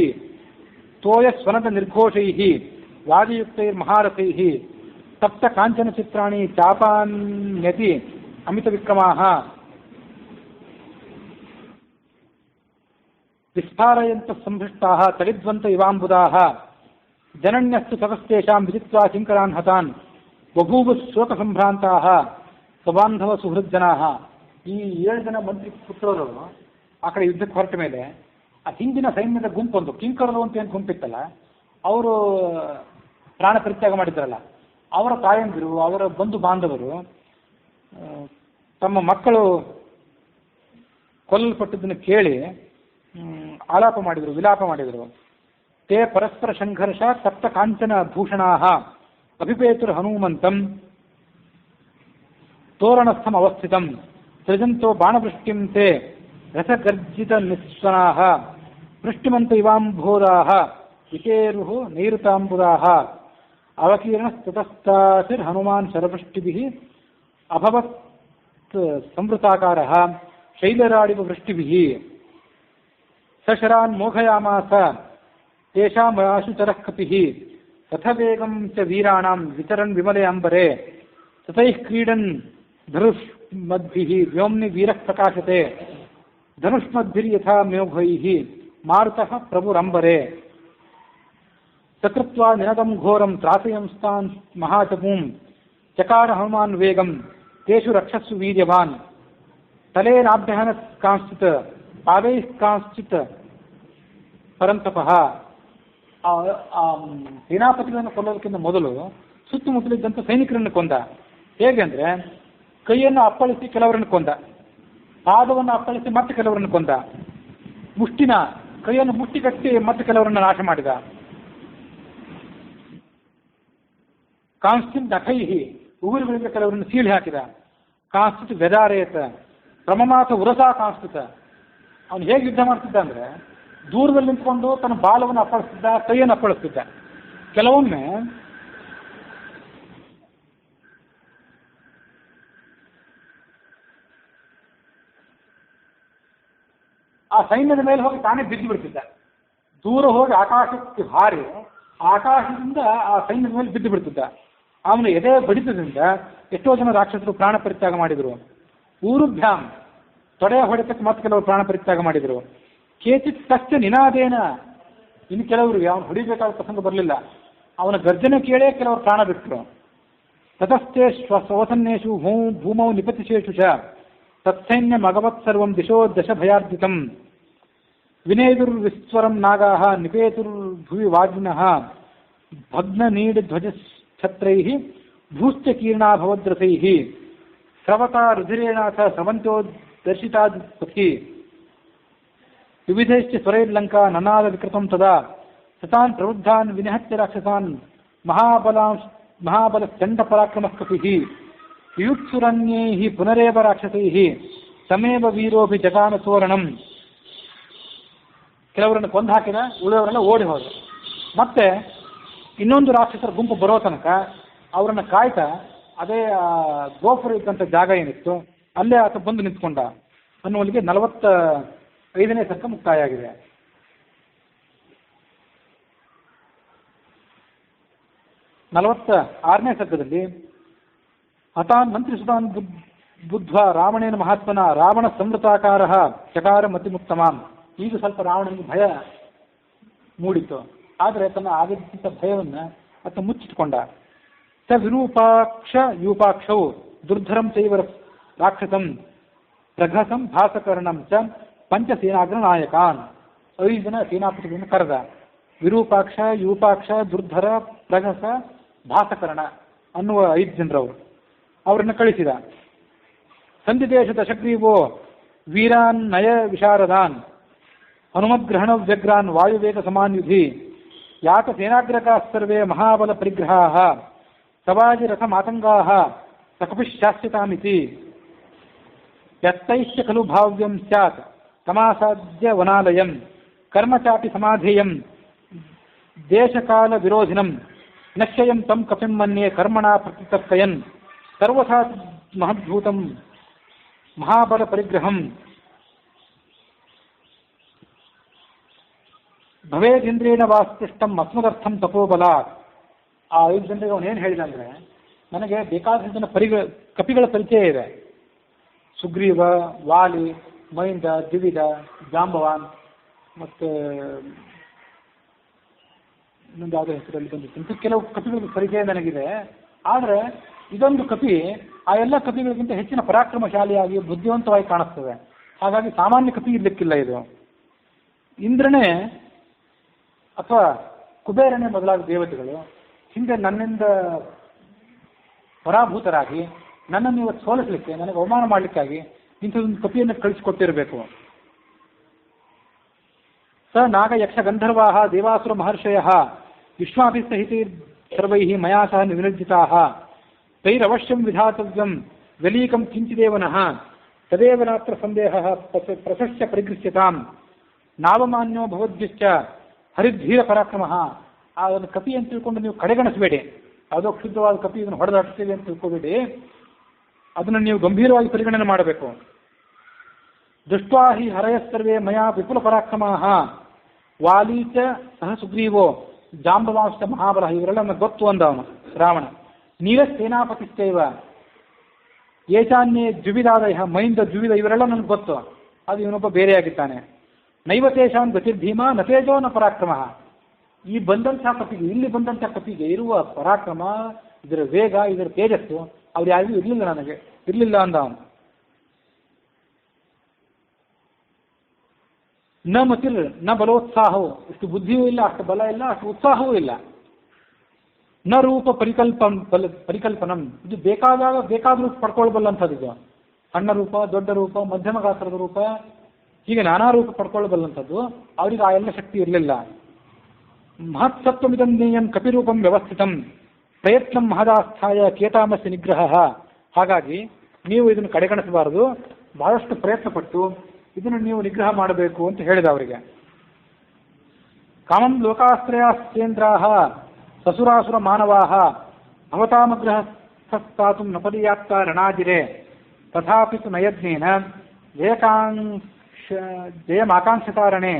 ತೋಯ ಸ್ವನದ ನಿರ್ಘೋಷೈಃ ವಾದಿಯುಕ್ತೈರ್ಮಹಾರಥೈಃ ತಪ್ತ ಕಾಂಚನ ಚಿತ್ರಾಣಿ ಚಾಪಾನ್ಯತಿ ಅಮಿತ ವಿಕ್ರಮಾಃ ವಿಸ್ಫಾರಯಂತ ಸಂಭೃಷ್ಟಾಃ ತಡಿದ್ವಂತ ಇವಾಂಬುದಾಃ ಜನನ್ಯಸ್ತು ತತಸ್ತೇಷಾಂ ವಿದಿತ್ವಾ ಕಿಂಕರಾನ್ ಹತಾನ್ ಬಭೂವ ಶೋಕ ಸಂಭ್ರಾಂತಾಃ ಸ್ವಬಾಂಧವ ಸುಹೃಜ್ಜನಾಃ. ಈ 7 ಜನ ಮಂತ್ರಿ ಪುತ್ರರು ಆ ಕಡೆ ಯುದ್ಧಕ್ಕೆ ಹೊರಟ ಮೇಲೆ ಆ ಹಿಂದಿನ ಸೈನ್ಯದ ಗುಂಪೊಂದು ಕಿಂಕರರು ಅಂತ ಏನು ಗುಂಪಿತ್ತಲ್ಲ, ಅವರು ಪ್ರಾಣ ಪರಿತ್ಯಾಗ ಮಾಡಿದ್ರಲ್ಲ, ಅವರ ತಾಯಂದಿರು, ಅವರ ಬಂಧು ಬಾಂಧವರು ತಮ್ಮ ಮಕ್ಕಳು ಕೊಲ್ಲಲ್ಪಟ್ಟದ್ದನ್ನು ಕೇಳಿ ಆಲಾಪ ಮಾಡಿದರು, ವಿಲಾಪ ಮಾಡಿದರು. ತೇ ಪರಸ್ಪರ ಸಂಘರ್ಷ ಸಪ್ತ ಕಾಂಚನ ಭೂಷಣಾಃ ಅಭಿಪೇತುರ್ ಹನುಮಂತಂ ತೋರಣಸ್ಥಂ ಅವಸ್ಥಿತಂ ಸೃಜಂತೋ ಬಾಣವೃಷ್ಟಿಂ ತೇ ರಸಗರ್ಜಿತ ನಿಸ್ವನಾಃ ವೃಷ್ಟಿಮಂತ ಇವಾಂಭೋದಾಃ ವಿಕೇರುಃ ನೈಋತಾಂಬುದಾಃ ಅವಕೀರ್ಣಸ್ತತಸ್ತಾಸಿರ್ ಹನುಮಾನ್ ಶರವೃಷ್ಟಿಭಿಃ ಅಭವತ್ ಸಂವೃತಾಕಾರಃ ಶೈಲರಾಡಿವ ವೃಷ್ಟಿಭಿಃ ಸಶರಾನ್ ಮೋಘಯಾಮಾಸ ತೇಷಾಂ ಆಶುಚರಃ ಕಪಿಃ ರಥವೇಗಂ ಚ ವೀರಾಣಾಂ ವಿತರನ್ ವಿಮಲೆ ಅಂಬರೆ ತತೈಃ ಕ್ರೀಡನ್ ಧನುಷ್ಮದ್ಭಿಃ ವ್ಯೋಮ್ನಿ ವೀರಃ ಪ್ರಕಾಶತೆ ಧನುಷ್ಮದ್ಭಿರ್ಯಥಾ ಮೇಘೈಃ ಮಾರುತಃ ಪ್ರಭುರಂಬರೆ ಸಕೃತ್ವಾ ನಿನದಂ ಘೋರಂ ತ್ರಾಸಯಂಸ್ತಾನ್ ಮಹಾಚಪೂಂ ಚಕಾರ ಹನುಮಾನ್ ವೇಗಂ ತೇಷು ರಕ್ಷಸ್ಸು ವೀರ್ಯವಾನ್ ತಲೇನಾಭ್ಯಹನ ಕಾಂಶ್ಚಿತ್ ಪಾದೈಃ ಕಾಂಶ್ಚಿತ್ ಪರಂತಪಃ. ಸೇನಾಪತಿಗಳನ್ನು ಕೊಲ್ಲೋದಕ್ಕಿಂತ ಮೊದಲು ಸುತ್ತಮುತ್ತಲಿದ್ದಂಥ ಸೈನಿಕರನ್ನು ಕೊಂದ. ಹೇಗೆ ಅಂದರೆ, ಕೈಯನ್ನು ಅಪ್ಪಳಿಸಿ ಕೆಲವರನ್ನು ಕೊಂದ, ಪಾದವನ್ನು ಅಪ್ಪಳಿಸಿ ಮತ್ತೆ ಕೆಲವರನ್ನು ಕೊಂದ, ಮುಷ್ಟಿನ ಕೈಯನ್ನು ಮುಷ್ಟಿ ಕಟ್ಟಿ ಮತ್ತೆ ಕೆಲವರನ್ನು ನಾಶ ಮಾಡಿದ. ಕಾಂಸ್ಟಿನ್ ದಖೈಹಿ ಉಗುರುಗಳಿಂದ ಕೆಲವರನ್ನು ಸೀಳಿ ಹಾಕಿದ. ಕಾಂಸ್ಟಿತ್ ವ್ಯದಾರೇತ ಪ್ರಮಮಾಥ ಉರಸಾ ಕಾಂಸ್ಟಿತ. ಅವನು ಹೇಗೆ ಯುದ್ಧ ಮಾಡ್ತಿದ್ದ ಅಂದರೆ, ದೂರದಲ್ಲಿ ನಿಂತ್ಕೊಂಡು ತನ್ನ ಬಾಲವನ್ನು ಅಪ್ಪಳಿಸ್ತಿದ್ದ, ಕೈಯನ್ನು ಅಪ್ಪಳಿಸ್ತಿದ್ದ. ಕೆಲವೊಮ್ಮೆ ಆ ಸೈನ್ಯದ ಮೇಲೆ ಹೋಗಿ ತಾನೇ ಬಿದ್ದು ಬಿಡ್ತಿದ್ದ. ದೂರ ಹೋಗಿ ಆಕಾಶಕ್ಕೆ ಹಾರಿ ಆಕಾಶದಿಂದ ಆ ಸೈನ್ಯದ ಮೇಲೆ ಬಿದ್ದು ಬಿಡ್ತಿದ್ದ. ಅವನು ಎದೆ ಬಡಿತದಿಂದ ಎಷ್ಟೋ ಜನ ರಾಕ್ಷಸರು ಪ್ರಾಣ ಪರಿತ್ಯಾಗ ಮಾಡಿದರು. ಊರುಭ್ಯಾಂ ತೊಡೆಯ ಹೊಡೆತಕ್ಕೆ ಮತ್ತೆ ಕೆಲವರು ಪ್ರಾಣ ಪರಿತ್ಯಾಗ ಮಾಡಿದರು. ಕೇಚಿತ್ ತಶ್ಚ ನಿನಾದೇನ, ಇನ್ನು ಕೆಲವರಿಗೆ ಅವನು ಹೊಡಿಬೇಕಾದ ಪ್ರಸಂಗ ಬರಲಿಲ್ಲ, ಅವನ ಗರ್ಜನೆ ಕೇಳೇ ಕೆಲವರು ಪ್ರಾಣ ಬಿಟ್ಟರು. ತತಸ್ಥೆ ಸ್ವಸನ್ನೇಷು ಭೂಮೌ ನಿಪತಿಶೇಷು ಚ ತತ್ಸೈನ್ಯ ಮಗವತ್ ಸರ್ವಂ ದಿಶೋ ದಶ ಭಯಾರ್ಜಿತಂ ವಿನೇದುರ್ವಿಸ್ವರಂ ನಾಗಾಃ ನಿಪೇತುರ್ಭುವಿ ವಾಜಿನಃ ಭಗ್ನ ನೀಡ ಧ್ವಜಛತ್ರೈಃ ಭೂಶ್ಚ ಕೀರ್ಣಾಭವದ್ರಥೈಃ ಸ್ರವತಾ ರುಧಿರೇಣಾಥ ಸ್ರವಂತೋ ದರ್ಶಿತಾಪಥಿ ವಿವಿಧೈಶ್ಚ ಸ್ವರೈರ್ಲಂಕಾ ನನಾದ ವಿಕೃತಂ ತದಾ ಸತಾನ್ ಪ್ರವೃದ್ಧಾನ್ ವಿನಿಹತ್ಯ ರಾಕ್ಷಸಾನ್ ಮಹಾಬಲಚಂಡ ಪರಾಕ್ರಮಃ ಕಪಿಃ ಯುಯುತ್ಸುರನ್ಯೈಃ ಪುನರೇವ ರಾಕ್ಷಸೈಃ ತಮೇವ ವೀರೋಭಿ ಜಗಾನ ಸೋರಣಂ. ಕೆಲವರನ್ನು ಕೊಂದು ಹಾಕಿದ, ಉಳಿದವರೆಲ್ಲ ಓಡಿ ಹೋದರು. ಮತ್ತೆ ಇನ್ನೊಂದು ರಾಕ್ಷಸರ ಗುಂಪು ಬರೋ ತನಕ ಅವರನ್ನು ಕಾಯ್ತಾ ಅದೇ ಗೋಪುರ ಇದ್ದಂಥ ಜಾಗ ಏನಿತ್ತು ಅಲ್ಲೇ ಆತ ಬಂದು ನಿಂತ್ಕೊಂಡ ಅನ್ನುವಲ್ಲಿಗೆ 45ನೇ ಸರ್ಕ ಮುಕ್ತಾಯ ಆಗಿದೆ. ನೇ ಸರ್ಗದಲ್ಲಿ ಹತಾನ್ ಮಂತ್ರಿಸುತಾನ್ ಬುದ್ಧ್ವಾ ರಾವಣೇನ ಮಹಾತ್ಮನ ರಾವಣ ಸಂವೃತಾಕಾರ ಚಕಾರ ಮತಿಮುತ್ತಮಾಂ. ಈಗ ಸ್ವಲ್ಪ ರಾವಣನಿಗೆ ಭಯ ಮೂಡಿತು, ಆದರೆ ತನ್ನ ಆಗಿದ್ದಂಥ ಭಯವನ್ನು ಆತ ಮುಚ್ಚಿಟ್ಕೊಂಡ. ಸ ವಿರೂಪಾಕ್ಷ ಯೂಪಾಕ್ಷೌ ದುರ್ಧರಂ ಚೈವ ರಾಕ್ಷಸಂ ಪ್ರಘಸಂ ಭಾಸಕರ್ಣಂ ಚ ಪಂಚಸೇನಾಗ್ರ ನಾಯಕಾನ್. 5 ಜನ ಸೇನಾಪತಿಗಳನ್ನು ಕರೆದ. ವಿರೂಪಾಕ್ಷ, ಯೂಪಾಕ್ಷ, ದುರ್ಧರ, ಪ್ರಘಸ, ಭಾಸಕರ್ಣ ಅನ್ನುವ 5 ಜನರವರು. ಅವರನ್ನು ಕಳಿಸಿದ. ಸಂಧಿದೇಶ ದಶಗ್ರೀವೋ ವೀರಾನ್ ನಯ ವಿಶಾರದಾನ್ ಹನುಮದ್ಗ್ರಹಣ ವ್ಯಗ್ರಾನ್ ವಾಯುವೇಗ ಸಮಾನ್ಯುಧಿ ಯಾತ ಸೇನಾಗ್ರಕಾ ಸರ್ವೇ ಮಹಾಬಲ ಪರಿಗ್ರಹಾಃ ಸವಾಜಿ ರಥ ಮಾತಂಗಾಃ ಸಕಪಿಶ್ಚಾಸ್ಯತಾಮಿತಿ ಯತ್ತೈಶ್ಚ ಖಲು ಭಾವ್ಯಂ ಸ್ಯಾತ್ ತಮಾಸಾದ್ಯ ವನಾಲಯಂ ಕರ್ಮಚಾಪಿ ಸಮಾಧೇಯಂ ದೇಶಕಾಲ ವಿರೋಧಿನಂ ನಶ್ಯಯಂ ತಂ ಕಪಿಂ ಮನ್ಯೆ ಕರ್ಮಣಾ ಪ್ರತಿತರ್ಕಯನ್ ಸರ್ವಥಾ ಮಹದ್ಭೂತಂ ಮಹಾಬಲ ಪರಿಗ್ರಹಂ ಭವೇದಿಂದ್ರೇಣ ವಾಸ್ಪೃಷ್ಟಂ ಅಸ್ಮದರ್ಥಂ ತಪೋಬಲ. ಆ 5 ಜನರಿಗೆ ಅವನೇನು ಹೇಳಿದ ಅಂದರೆ, ನನಗೆ ಬೇಕಾದಷ್ಟು ಜನ ಕಪಿಗಳ ಪರಿಚಯ ಇದೆ. ಸುಗ್ರೀವ, ವಾಲಿ, ಮೈಂದ, ದಿವಿದ, ಜಾಂಬವಾನ್, ಮತ್ತು ಇನ್ನೊಂದು ಯಾವುದೋ ಹೆಸರಲ್ಲಿ ಬಂದಿತ್ತು. ಕೆಲವು ಕಪಿಗಳ ಪರಿಚಯ ನನಗಿದೆ. ಆದರೆ ಇದೊಂದು ಕಪಿ ಆ ಎಲ್ಲ ಕಪಿಗಳಿಗಿಂತ ಹೆಚ್ಚಿನ ಪರಾಕ್ರಮಶಾಲಿಯಾಗಿ ಬುದ್ಧಿವಂತವಾಗಿ ಕಾಣಿಸ್ತದೆ. ಹಾಗಾಗಿ ಸಾಮಾನ್ಯ ಕಪಿ ಇರ್ಲಿಕ್ಕಿಲ್ಲ ಇದು. ಇಂದ್ರನೇ ಅಥವಾ ಕುಬೇರನೇ ಮೊದಲಾದ ದೇವತೆಗಳು ಹಿಂದೆ ನನ್ನಿಂದ ಪರಾಭೂತರಾಗಿ ನನ್ನನ್ನು ಇವತ್ತು ಸೋಲಿಸಲಿಕ್ಕೆ, ನನಗೆ ಅವಮಾನ ಮಾಡಲಿಕ್ಕಾಗಿ ಇಂಥದೊಂದು ಕಪಿಯನ್ನು ಕಳಿಸಿಕೊಟ್ಟಿರಬೇಕು. ಸ ನಾಗ ಯಕ್ಷ ಗಂಧರ್ವಾ ದೇವಾಸುರ ಮಹರ್ಷಯ ವಿಶ್ವಾಭಿ ಸಹಿತೈ ಸರ್ವೈ ಮಯಾ ಸಹ ವಿನಿರ್ಜಿತಾ ತೈರವಶ್ಯಂ ವಿಧಾತವ್ಯಂ ಗಲೀಕಂ ಕಿಂಚಿದೇವನಃ ತದೇವ ನಾತ್ರ ಸಂದೇಹ ಪ್ರಶಸ್ಯ ಪರಿಗೃಹ್ಯತಾಂ ನಾವಮಾನ್ಯೋ ಭವದ್ಭಿಶ್ಚ ಹರಿಧೀರ ಪರಾಕ್ರಮ. ಆ ಒಂದು ಕಪಿ ಅಂತ ತಿಳ್ಕೊಂಡು ನೀವು ಕಡೆಗಣಿಸಬೇಡಿ. ಯಾವುದೋ ಕ್ಷುದ್ರವಾದ ಕಪಿ ಇದನ್ನು ಹೊಡೆದಾಡ್ತೀವಿ ಅಂತ ತಿಳ್ಕೋಬೇಡಿ. ಅದನ್ನು ನೀವು ಗಂಭೀರವಾಗಿ ಪರಿಗಣನೆ ಮಾಡಬೇಕು. ದೃಷ್ಟ್ವಾ ಹಿ ಹರಯಸ್ಸರ್ವೇ ಮಯಾ ವಿಪುಲ ಪರಾಕ್ರಮಾಃ ವಾಲೀಚ ಸಹ ಸುಗ್ರೀವೋ ಜಾಂಬವಾಂಶ ಮಹಾಬಲ. ಇವರೆಲ್ಲ ನಮಗೆ ಗೊತ್ತು ಅಂದವನು ರಾವಣ. ನೀವೇ ಸೇನಾಪತಿಶ್ಚೈವ ಏಚಾನ್ಯೇ ದ್ವಿವಿಧಾದಯ ಮೈಂದ ದ್ವಿವಿಧ, ಇವರೆಲ್ಲ ನನಗೆ ಗೊತ್ತು. ಅದು ಇವನೊಬ್ಬ ಬೇರೆಯಾಗಿದ್ದಾನೆ. ನೈವತೇಶಾನ್ ಗತಿರ್ಧೀಮ ನತೇಜೋ ನ ಪರಾಕ್ರಮ. ಈ ಬಂದಂಥ ಕಪಿಗೆ, ಇಲ್ಲಿ ಬಂದಂಥ ಕಪಿಗೆ ಇರುವ ಪರಾಕ್ರಮ, ಇದರ ವೇಗ, ಇದರ ತೇಜಸ್ಸು ಅವ್ರು ಯಾರಿಗೂ ಇರಲಿಲ್ಲ, ನನಗೆ ಇರಲಿಲ್ಲ ಅಂದ ಅವನು. ನ ಮತಿರ್ ನ ಬಲೋತ್ಸಾಹವು, ಇಷ್ಟು ಬುದ್ಧಿಯೂ ಇಲ್ಲ, ಅಷ್ಟು ಬಲ ಇಲ್ಲ, ಅಷ್ಟು ಉತ್ಸಾಹವೂ ಇಲ್ಲ. ನ ರೂಪ ಪರಿಕಲ್ಪನಂ, ಇದು ಬೇಕಾದಾಗ ಬೇಕಾದ ರೂಪ ಪಡ್ಕೊಳ್ಬಲ್ಲಂಥದ್ದು. ಇದು ಸಣ್ಣ ರೂಪ, ದೊಡ್ಡ ರೂಪ, ಮಧ್ಯಮ ಗಾತ್ರದ ರೂಪ, ಹೀಗೆ ನಾನಾ ರೂಪ ಪಡ್ಕೊಳ್ಬಲ್ಲಂಥದ್ದು. ಅವರಿಗೆ ಆ ಎಲ್ಲ ಶಕ್ತಿ ಇರಲಿಲ್ಲ. ಮಹತ್ಸತ್ವಮಿದನ್ನೇಯನ್ ಕಪಿರೂಪಂ ವ್ಯವಸ್ಥಿತಂ ಪ್ರಯತ್ನಂ ಮಹದಾಸ್ಥಾಯ ಕೇತಾಮಸ್ಯ ನಿಗ್ರಹ. ಹಾಗಾಗಿ ನೀವು ಇದನ್ನು ಕಡೆಗಣಿಸಬಾರದು, ಬಹಳಷ್ಟು ಪ್ರಯತ್ನಪಟ್ಟು ಇದನ್ನು ನೀವು ನಿಗ್ರಹ ಮಾಡಬೇಕು ಅಂತ ಹೇಳಿದ ಅವರಿಗೆ. ಕಾಮಂ ಲೋಕಾಶ್ರಯಾಶ್ಚೇಂದ್ರಾಃ ಸಸುರಾಸುರ ಮಾನವಾಃ ಭವತಾಮಗ್ರಹ ಸ್ಥಾತು ನ ಪರ್ಯಾಪ್ತ ರಣಾಜಿರೆ ತಥಾಪಿ ತು ನಯಜ್ಞೇನ ಜಯಮಾಕಾಂಕ್ಷತಾರಣೆ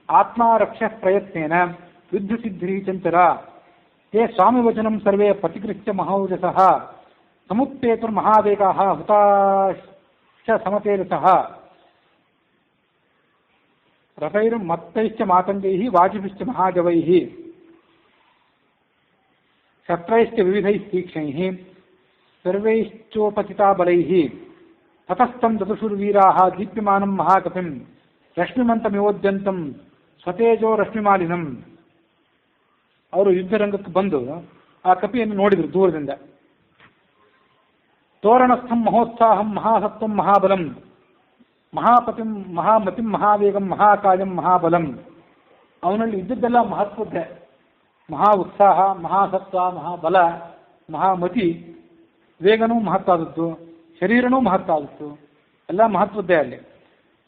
ಆತ್ಮ ರಕ್ಷ ಪ್ರಯತ್ನೇನ ಯುದ್ಧ ಸಿದ್ಧಿ ಚಂಚಲ ತೇ ಸ್ವಾಮಿವಚನಂ ಸರ್ವೇ ಪ್ರತಿಗೃಹ್ಯ ಮಹೌಜಸಃ ಸಮುತ್ಪೇತುರ್ ಮಹಾವೇಗಾಃ ಹುತಾಶ್ಚ ಸಮತೇಜಸಃ ರಥೈರ್ಮತ್ತೈಶ್ಚ ಮಾತಂಗೈಃ ವಾಜಿಭಿಶ್ಚ ಮಹಾಜವೈಃ ಶಸ್ತ್ರೈಶ್ಚ ವಿವಿಧೈಃ ತೀಕ್ಷ್ಣೈಃ ಸರ್ವೈಶ್ಚೋಪಚಿತಾ ಬಲೈಃ ತತಸ್ಥಂ ದದುಷುರ್ವೀರಾಃ ದೀಪ್ಯಮಾನಂ ಮಹಾಕಪಿಂ ರಶ್ಮಿಮಂತಮಿವೋದ್ಯಂತಂ ಸ್ವತೇಜೋ ರಶ್ಮಿಮಾಲಿನಂ. ಅವರು ಯುದ್ಧರಂಗಕ್ಕೆ ಬಂದು ಆ ಕಪಿಯನ್ನು ನೋಡಿದರು ದೂರದಿಂದ. ತೋರಣಸ್ಥಂ ಮಹೋತ್ಸಾಹಂ ಮಹಾಸತ್ವಂ ಮಹಾಬಲಂ ಮಹಾಪತಿಂ ಮಹಾಮತಿಂ ಮಹಾವೇಗಂ ಮಹಾಕಾಯಂ ಮಹಾಬಲಂ. ಅವನಲ್ಲಿ ಇದ್ದದ್ದೆಲ್ಲ ಮಹತ್ವದ್ದೇ. ಮಹಾ ಉತ್ಸಾಹ, ಮಹಾಸತ್ವ, ಮಹಾಬಲ, ಮಹಾಮತಿ, ವೇಗನೂ ಮಹತ್ವಾದದ್ದು, ಶರೀರನೂ ಮಹತ್ವಾದದ್ದು, ಎಲ್ಲ ಮಹತ್ವದ್ದೇ ಅಲ್ಲಿ.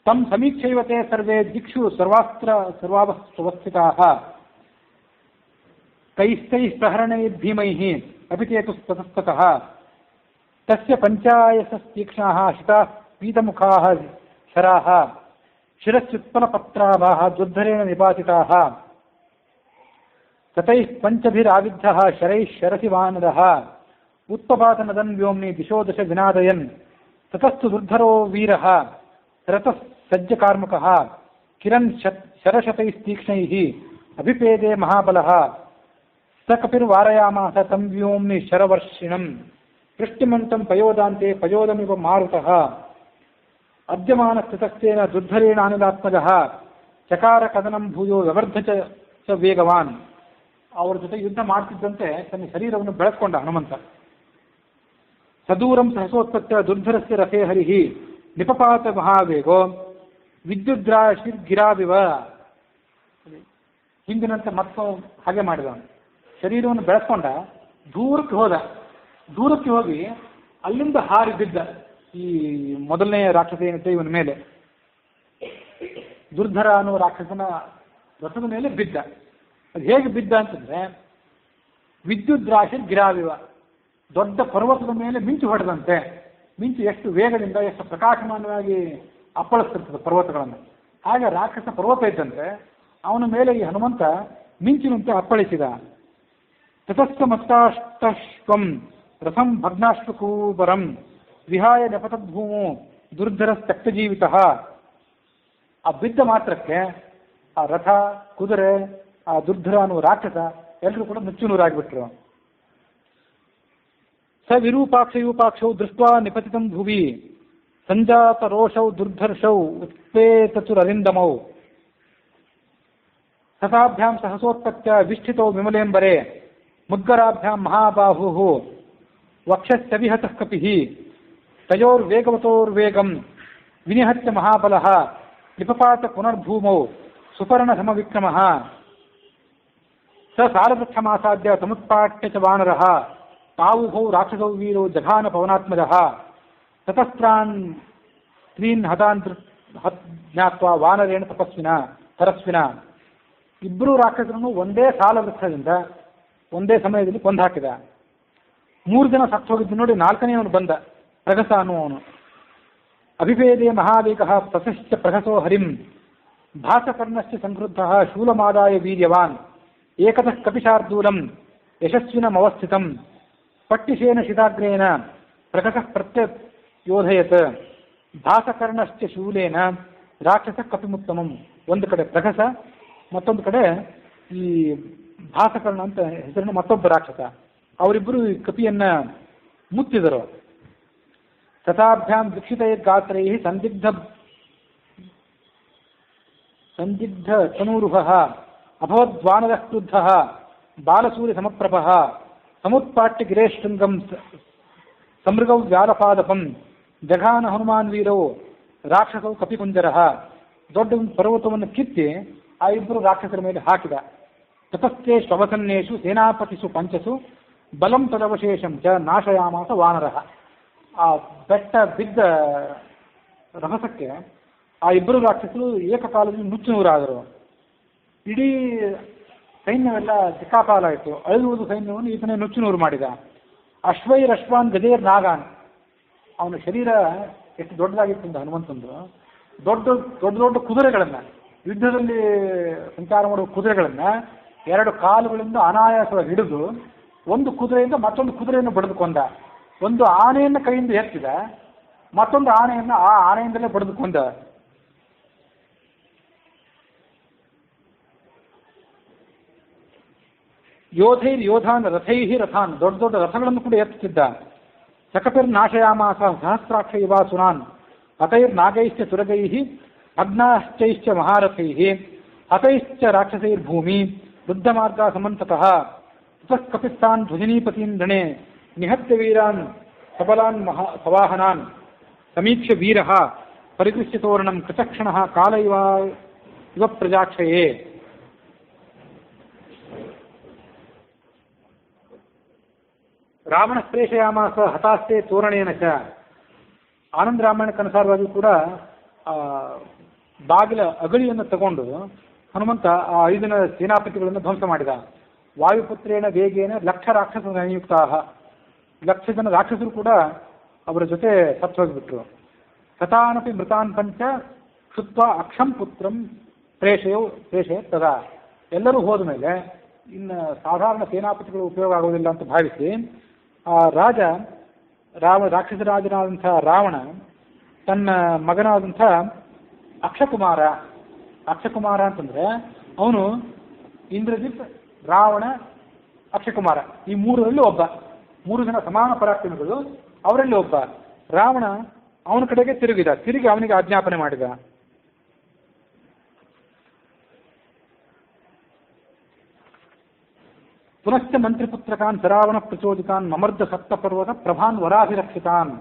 ತಂ ಸಮೀಕ್ಷೈವತೆ ಸರ್ವೇ ದಿಕ್ಷು ಸರ್ವಾವಸ್ಥಿತಾಃ ಕೈಸ್ತೈಃ ಪ್ರಹರಣೈರ್ ಭೀಮೈಃ ಅಭಿಚೇತು ತತಸ್ತತಃ ತಸ್ಯ ಪಂಚಾಯಸಸ್ತೀಕ್ಷ್ಣಾಃ ಶಿತಾಃ ಪೀತಮುಖಾಃ ಶರಾಃ ಶಿರಶ್ಚುತ್ಪಲಪತ್ರಾಭಾಃ ದುರ್ಧರೇಣ ನಿಪಾತಿತಾಃ ತತೈಃ ಪಂಚಭಿರಾವಿದ್ಧಃ ಶರೈಃ ಶರಸಿ ವಾನರಃ ಉತ್ಪಪಾತನದನ್ ವ್ಯೋಮ್ನಿ ದಿಶೋ ದಶ ವಿನಾದಯನ್ ತತಸ್ತು ದುರ್ಧರೋ ವೀರಃ ರಥಃ ಸಜ್ಜಕಾರ್ಮುಕಃ ಕಿರನ್ ಶರಶತೈಸ್ತೀಕ್ಷ್ಣೈಃ ಅಭಿಪೇದೆ ಮಹಾಬಲಃ ಸ ಕಪಿರ್ವಾರಯಾಮಾಸ ತಂ ವ್ಯೋಮ್ನಿ ಶರವರ್ಷಿಣಂ ವೃಷ್ಟಿಮಂತಂ ಪಯೋದಾಂತೆ ಪಯೋದಮಿವ ಮಾರುತಃ ಅದ್ಯಮಾನಸ್ಥಿತಸ್ಥೇನ ದುರ್ಧರೇಣ ಅನಿಲಾತ್ಮಜಃ ಚಕಾರ ಕದನಂ ಭೂಯೋ ವ್ಯವರ್ಧ ಚ ವೇಗವಾನ್. ಅವರ ಜೊತೆ ಯುದ್ಧ ಮಾಡ್ತಿದ್ದಂತೆ ತನ್ನ ಶರೀರವನ್ನು ಬೆಳೆಸ್ಕೊಂಡ ಹನುಮಂತ. ಸದೂರಂ ಸಹಸೋತ್ಪತ್ಯ ದುರ್ಧರಸ್ಯ ರಥೇ ಹರಿಃ ನಿಪಪಾತ ಮಹಾವೇಗೋ ವಿದ್ಯುದ್ರಾಶಿರ್ಗಿರಾವಿವ. ಹಿಂದಿನಂತೆ ಮತ್ತೆ ಹಾಗೆ ಮಾಡಿದವನು, ಶರೀರವನ್ನು ಬೆಳೆಸ್ಕೊಂಡ, ದೂರಕ್ಕೆ ಹೋದ. ದೂರಕ್ಕೆ ಹೋಗಿ ಅಲ್ಲಿಂದ ಹಾರಿ ಬಿದ್ದ ಈ ಮೊದಲನೇ ರಾಕ್ಷಸ ಏನಿದೆ ಇವನ ಮೇಲೆ. ದುರ್ಧರ ಅನ್ನೋ ರಾಕ್ಷಸನ ರಥದ ಮೇಲೆ ಬಿದ್ದ. ಅದು ಹೇಗೆ ಬಿದ್ದ ಅಂತಂದ್ರೆ ವಿದ್ಯುದ್ರಾಶಿರ್ ಗಿರಾವಿವ, ದೊಡ್ಡ ಪರ್ವತದ ಮೇಲೆ ಮಿಂಚು ಹೊಡೆದಂತೆ. ಮಿಂಚು ಎಷ್ಟು ವೇಗದಿಂದ, ಎಷ್ಟು ಪ್ರಕಾಶಮಾನವಾಗಿ ಅಪ್ಪಳಿಸ್ತಿರ್ತದೆ ಪರ್ವತಗಳನ್ನು, ಹಾಗೆ ರಾಕ್ಷಸ ಪರ್ವತ ಇದ್ದಂತೆ ಅವನ ಮೇಲೆ ಈ ಹನುಮಂತ ಮಿಂಚಿನಂತೆ ಅಪ್ಪಳಿಸಿದ. ತತಸ್ಥ ಮತ್ತಾಷ್ಟಶ್ವಂ ರಥಂ ಭಗ್ನಾಶ್ವಕೂಪರಂ ವಿಹಾಯ ನೆಪತದ್ಭೂಮು ದುರ್ಧರ ತ್ಯಕ್ತಜೀವಿತ. ಆ ಬಿದ್ದ ಮಾತ್ರಕ್ಕೆ ಆ ರಥ, ಕುದುರೆ, ಆ ದುರ್ಧರ ಅನ್ನುವ ರಾಕ್ಷಸ ಎಲ್ಲರೂ ಕೂಡ ನುಚ್ಚುನೂರಾಗಿಬಿಟ್ರು. ಸ ವಿರೂಪಾಕ್ಷ ದೃಷ್ಟ್ವಾ ನಿಪತಿತಂ ಭುವಿ ಸಂಜಾತ ರೋಷೌ ದುರ್ಧರ್ಷೌ ಉತ್ಪೇತಚುರರಿಂದಮೌ ಸತಾಭ್ಯಾಂ ಸಹಸೋತ್ಪತ್ಯ ವಿಷ್ಠಿತೌ ವಿಮಲೇಂಬರೆ ಮುದ್ಗರಾಭ್ಯಾಂ ಮಹಾಬಾಹು ವಕ್ಷಶ್ಚವಿಹತಃ ಕಪಿಃ ತಯೋರ್ವೇಗವತೋರ್ವೇಗಂ ವಿನಿಹತ್ಯ ಮಹಾಬಲಃ ನಿಪಪಾತ ಪುನರ್ಭೂಮೌ ಸುಪರ್ಣ ಸಮವಿಕ್ರಮಃ ಸ ಸಾರವೃಕ್ಷಮಾಸಾದ್ಯ ಸಮುತ್ಪಾಟ್ಯ ಚ ವಾನರಃ ತಾವುಭೌ ರಾಕ್ಷಸೌ ವೀರೋ ಜಘಾನ ಪವನಾತ್ಮಜಃ ತತಸ್ತ್ರಾನ್ ಸ್ತ್ರೀನ್ ಹತಾನ್ ಜ್ಞಾತ್ವಾ ವಾನರೇಣ ತರಸ್ವಿನ. ಇಬ್ಬರು ರಾಕ್ಷಸರನ್ನು ಒಂದೇ ಸಾಲ ವೃಕ್ಷದಿಂದ ಒಂದೇ ಸಮಯದಲ್ಲಿ ಕೊಂದು ಹಾಕಿದ. 3 ಜನ ಸತ್ತು ಹೋಗಿದ್ದು ನೋಡಿ 4ನೇವನು ಬಂದ, ಪ್ರಗಸ ಅನ್ನುವನು. ಅಭಿಭೇದೇ ಮಹಾವೇಗ ಪ್ರಶಶ್ಚ ಪ್ರಗಸೋ ಹರಿಂ ಭಾಸಕರ್ಣಶ್ಚ ಸಂಕ್ರುದ್ಧ ಶೂಲಮಾದಾಯ ವೀರ್ಯವಾನ್ ಏಕತಃ ಕಪಿಶಾರ್ದೂಲಂ ಯಶಸ್ವಿನಮವಸ್ಥಿತಂ ಪಟ್ಟಿಶೇನ ಶಿತಾಗ್ರೇನ ಪ್ರಗಸಃ ಪ್ರತ್ಯಯೋಧಯತ್ ಭಾಸಕರ್ಣಶ್ಚ ಶೂಲೇನ ರಾಕ್ಷಸ ಕಪಿಮುತ್ತಮಂ. ಒಂದು ಕಡೆ ಪ್ರಗಸ, ಮತ್ತೊಂದು ಕಡೆ ಈ ಭಾಸಕರ್ಣ ಅಂತ ಹೆಸರಿನ ಮತ್ತೊಬ್ಬ ರಾಕ್ಷಸ. ಅವರಿಬ್ಬರು ಈ ಕಪಿಯನ್ನ ಮುತ್ತಿದರು. ತಥಾಭ್ಯಾಂ ದೀಕ್ಷಿತೈ ಗಾತ್ರೈ ಸಂದಿಗ್ಧ ತನೂರುಹಃ ಅಭವದ್ವಾನರಃ ಕ್ರುದ್ಧಃ ಬಾಲಸೂರ್ಯ ಸಮಪ್ರಭಃ ಸಮುತ್ಪಾಟ್ಯ ಗಿರೇಶೃಂಗಂ ಸಮೃಗೌ ವ್ಯಾಲಪಾದಪಂ ಜಘಾನ ಹನುಮಾನ್ ವೀರೌ ರಾಕ್ಷಸೌ ಕಪಿಕುಂಜರಃ. ದೊಡ್ಡ ಪರ್ವತವನ್ನು ಕಿತ್ತಿ ಆ ಇಬ್ಬರು ರಾಕ್ಷಸರ ಮೇಲೆ ಹಾಕಿದ. ತತಸ್ಥೆ ಶ್ವಸನ್ನೇಷು ಸೇನಾಪತಿಸು ಪಂಚಸು ಬಲಂ ತದವಶೇಷಂ ಚ ನಾಶಯಾಮಾಸ ವಾನರಃ. ಆ ಬೆಟ್ಟ ಬಿದ್ದ ರಭಸಕ್ಕೆ ಆ ಇಬ್ಬರು ರಾಕ್ಷಸರು ಏಕಕಾಲದಲ್ಲಿ ನುಚ್ಚುನೂರಾದರು. ಇಡೀ ಸೈನ್ಯವೆಲ್ಲ ದಿಕ್ಕಾಪಾಲಾಯಿತು. ಅಳಿದುವುದು ಸೈನ್ಯವನ್ನು ಈತನೇ ನುಚ್ಚುನೂರು ಮಾಡಿದ. ಅಶ್ವೈರಶ್ವಾನ್ ಗಜೇರ್ ನಾಗಾನ್. ಅವನ ಶರೀರ ಎಷ್ಟು ದೊಡ್ಡದಾಗಿತ್ತು ಅಂತ ಹನುಮಂತಂದು. ದೊಡ್ಡ ದೊಡ್ಡ ದೊಡ್ಡ ಕುದುರೆಗಳನ್ನ, ಯುದ್ಧದಲ್ಲಿ ಸಂಚಾರ ಮಾಡುವ ಕುದುರೆಗಳನ್ನ 2 ಕಾಲುಗಳಿಂದ ಅನಾಯಾಸವಾಗಿ ಹಿಡಿದು ಒಂದು ಕುದುರೆಯಿಂದ ಮತ್ತೊಂದು ಕುದುರೆಯನ್ನು ಬಡಿದುಕೊಂಡ. ಒಂದು ಆನೆಯನ್ನು ಕೈಯಿಂದ ಎತ್ತಿದ, ಮತ್ತೊಂದು ಆನೆಯನ್ನು ಆ ಆನೆಯಿಂದಲೇ ಬಡಿದುಕೊಂಡ. ಯೋಧಾನ್ ರಥೈಹಿ ರಥಾನ್. ದೊಡ್ಡ ದೊಡ್ಡ ರಥಗಳನ್ನು ಕೂಡ ಎತ್ತುತ್ತಿದ್ದ. ಸಕಪಿರ್ನಾಶಯಾಮಾಸ ಸಹಸ್ರಾಕ್ಷ ಇವಾಸುನಾನ್ ಹತೈರ್ನಾಗೈಶ್ಚ ತುರಗೈಃ ಅಗ್ನಾಶ್ಚೈಶ್ಚ ಮಹಾರಥೈಃ ಹತೈಶ್ಚ ರಾಕ್ಷಸೈರ್ಭೂಮಿ ವೃದ್ಧಮಾರ್ಗ ಸಮಂತತಃ ತತಃ ಕಪಿಸ್ತಾನ್ ಧ್ವಜನೀಪತೀನ್ ರಣೇ ನಿಹತ್ಯ ವೀರಾನ್ ಸಬಲಾನ್ ಸವಾಹನಾನ್ ಸಮೀಕ್ಷ್ಯ ವೀರಃ ಪರಿದೃಶ್ಯ ತೋರಣಂ ಕೃತಕ್ಷಣಃ ಕಾಲ ಇವ ಪ್ರಜಾಕ್ಷಯೇ. ರಾವಣ ಪ್ರೇಷಯಾಮಾಸ ಹತಾಸ್ತೆ ತೋರಣೇನ ಚ. ಆನಂದ ರಾಮಾಯಣಕ್ಕನುಸಾರವಾಗಿ ಕೂಡ ಬಾಗಿಲ ಅಗಳಿಯನ್ನು ತಗೊಂಡು ಹನುಮಂತ ಆ 5 ಜನ ಸೇನಾಪತಿಗಳನ್ನು ಧ್ವಂಸ ಮಾಡಿದ. ವಾಯುಪುತ್ರೇಣ ವೇಗೇನ ಲಕ್ಷ ರಾಕ್ಷಸ ಸಂಯುಕ್ತಾ. 1,00,000 ಜನ ರಾಕ್ಷಸರು ಕೂಡ ಅವರ ಜೊತೆ ಸತ್ತು ಹೋಗಿಬಿಟ್ರು. ಸತಾನಪಿ ಮೃತಾನ್ ಪಂಚ ಕ್ಷುತ್ವ ಅಕ್ಷಂ ಪುತ್ರಂ ಪ್ರೇಷಯ ತದಾ. ಎಲ್ಲರೂ ಹೋದ ಮೇಲೆ ಇನ್ನು ಸಾಧಾರಣ ಸೇನಾಪತಿಗಳು ಉಪಯೋಗ ಆಗೋದಿಲ್ಲ ಅಂತ ಭಾವಿಸಿ ಆ ರಾಕ್ಷಸ ರಾಜನಾದಂಥ ರಾವಣ ತನ್ನ ಮಗನಾದಂಥ ಅಕ್ಷಕುಮಾರ ಅಂತಂದ್ರೆ ಅವನು ಇಂದ್ರಜಿತ್, ರಾವಣ, ಅಕ್ಷಕುಮಾರ ಈ 3ರಲ್ಲಿ ಒಬ್ಬ. 3 ಜನ ಸಮಾನ ಪರಾಕ್ರಮಿಗಳು, ಅವರಲ್ಲಿ ಒಬ್ಬ. ರಾವಣ ಅವನ ಕಡೆಗೆ ತಿರುಗಿ ಅವನಿಗೆ ಆಜ್ಞಾಪನೆ ಮಾಡಿದ. ಪುನಶ್ಚ ಮಂತ್ರಿಪುತ್ರಕಾನ್ ಸರಾವಣ ಪ್ರಚೋದಿತಾನ್ ಮಮರ್ಧ ಸಪ್ತಪರ್ವತ ಪ್ರಭಾನ್ ವರಾಭಿರಕ್ಷಿತಾನ್.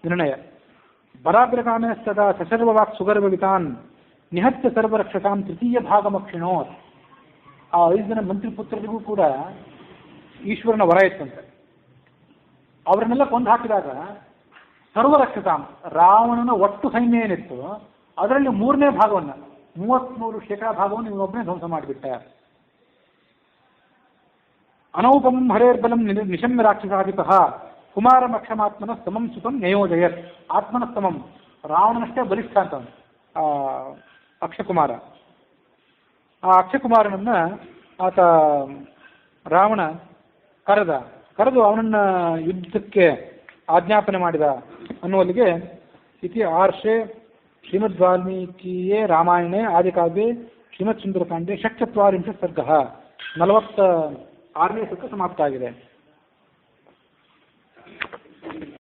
ನಿರ್ಣಯ ಬರಾಗ್ರಕಾಮೇಸ್ತದ ಸಸರ್ವವಾಕ್ ಸುಗರ್ವವಿತಾನ್ ನಿಹತ್ಯ ಸರ್ವರಕ್ಷಕಾನ್ ತೃತೀಯ ಭಾಗಮಕ್ಷಿಣೋ. ಆ 5 ಜನ ಮಂತ್ರಿಪುತ್ರರಿಗೂ ಕೂಡ ಈಶ್ವರನ ವರ ಇತ್ತಂತೆ. ಅವರನ್ನೆಲ್ಲ ಕೊಂದು ಹಾಕಿದಾಗ ಸರ್ವರಕ್ಷತಾಂ, ರಾವಣನ ಒಟ್ಟು ಸೈನ್ಯ ಏನಿತ್ತು ಅದರಲ್ಲಿ 3ನೇ ಭಾಗವನ್ನು 33% ಭಾಗವನ್ನು ಇವನೊಬ್ಬನೇ ಧ್ವಂಸ ಮಾಡಿಬಿಟ್ಟ. ಅನೌಪಮಂ ಹರೇರ್ಬಲಂ ನಿಶಮ್ಯ ರಾಕ್ಷಸಾಧಿಪಃ ಕುಮಾರಮಕ್ಷಮಾತ್ಮನ ಸಮಂ ಸುತಂ ನಯೋಜಯತ್. ಆತ್ಮನ ಸಮಂ, ರಾವಣನಷ್ಟೇ ಬಲಿಷ್ಠ ಅಂತ ಅಕ್ಷಕುಮಾರ. ಆ ಅಕ್ಷಕುಮಾರನನ್ನ ಆತ ರಾವಣ ಕರೆದ. ಕರೆದು ಅವನನ್ನು ಯುದ್ಧಕ್ಕೆ ಆಜ್ಞಾಪನೆ ಮಾಡಿದ ಅನ್ನುವಲ್ಲಿಗೆ ಇತಿ ಆರ್ಷೆ ಶ್ರೀಮದ್ ವಾಲ್ಮೀಕಿಯೇ ರಾಮಾಯಣೆ ಆದಿಕಾವ್ಯೆ ಶ್ರೀಮತ್ ಸುಂದರಕಾಂಡೆ ಷಟ್ಚತ್ವಾರಿಂಶ ಸರ್ಗ 46ನೇ ಸರ್ಗ ಸಮಾಪ್ತ ಆಗಿದೆ.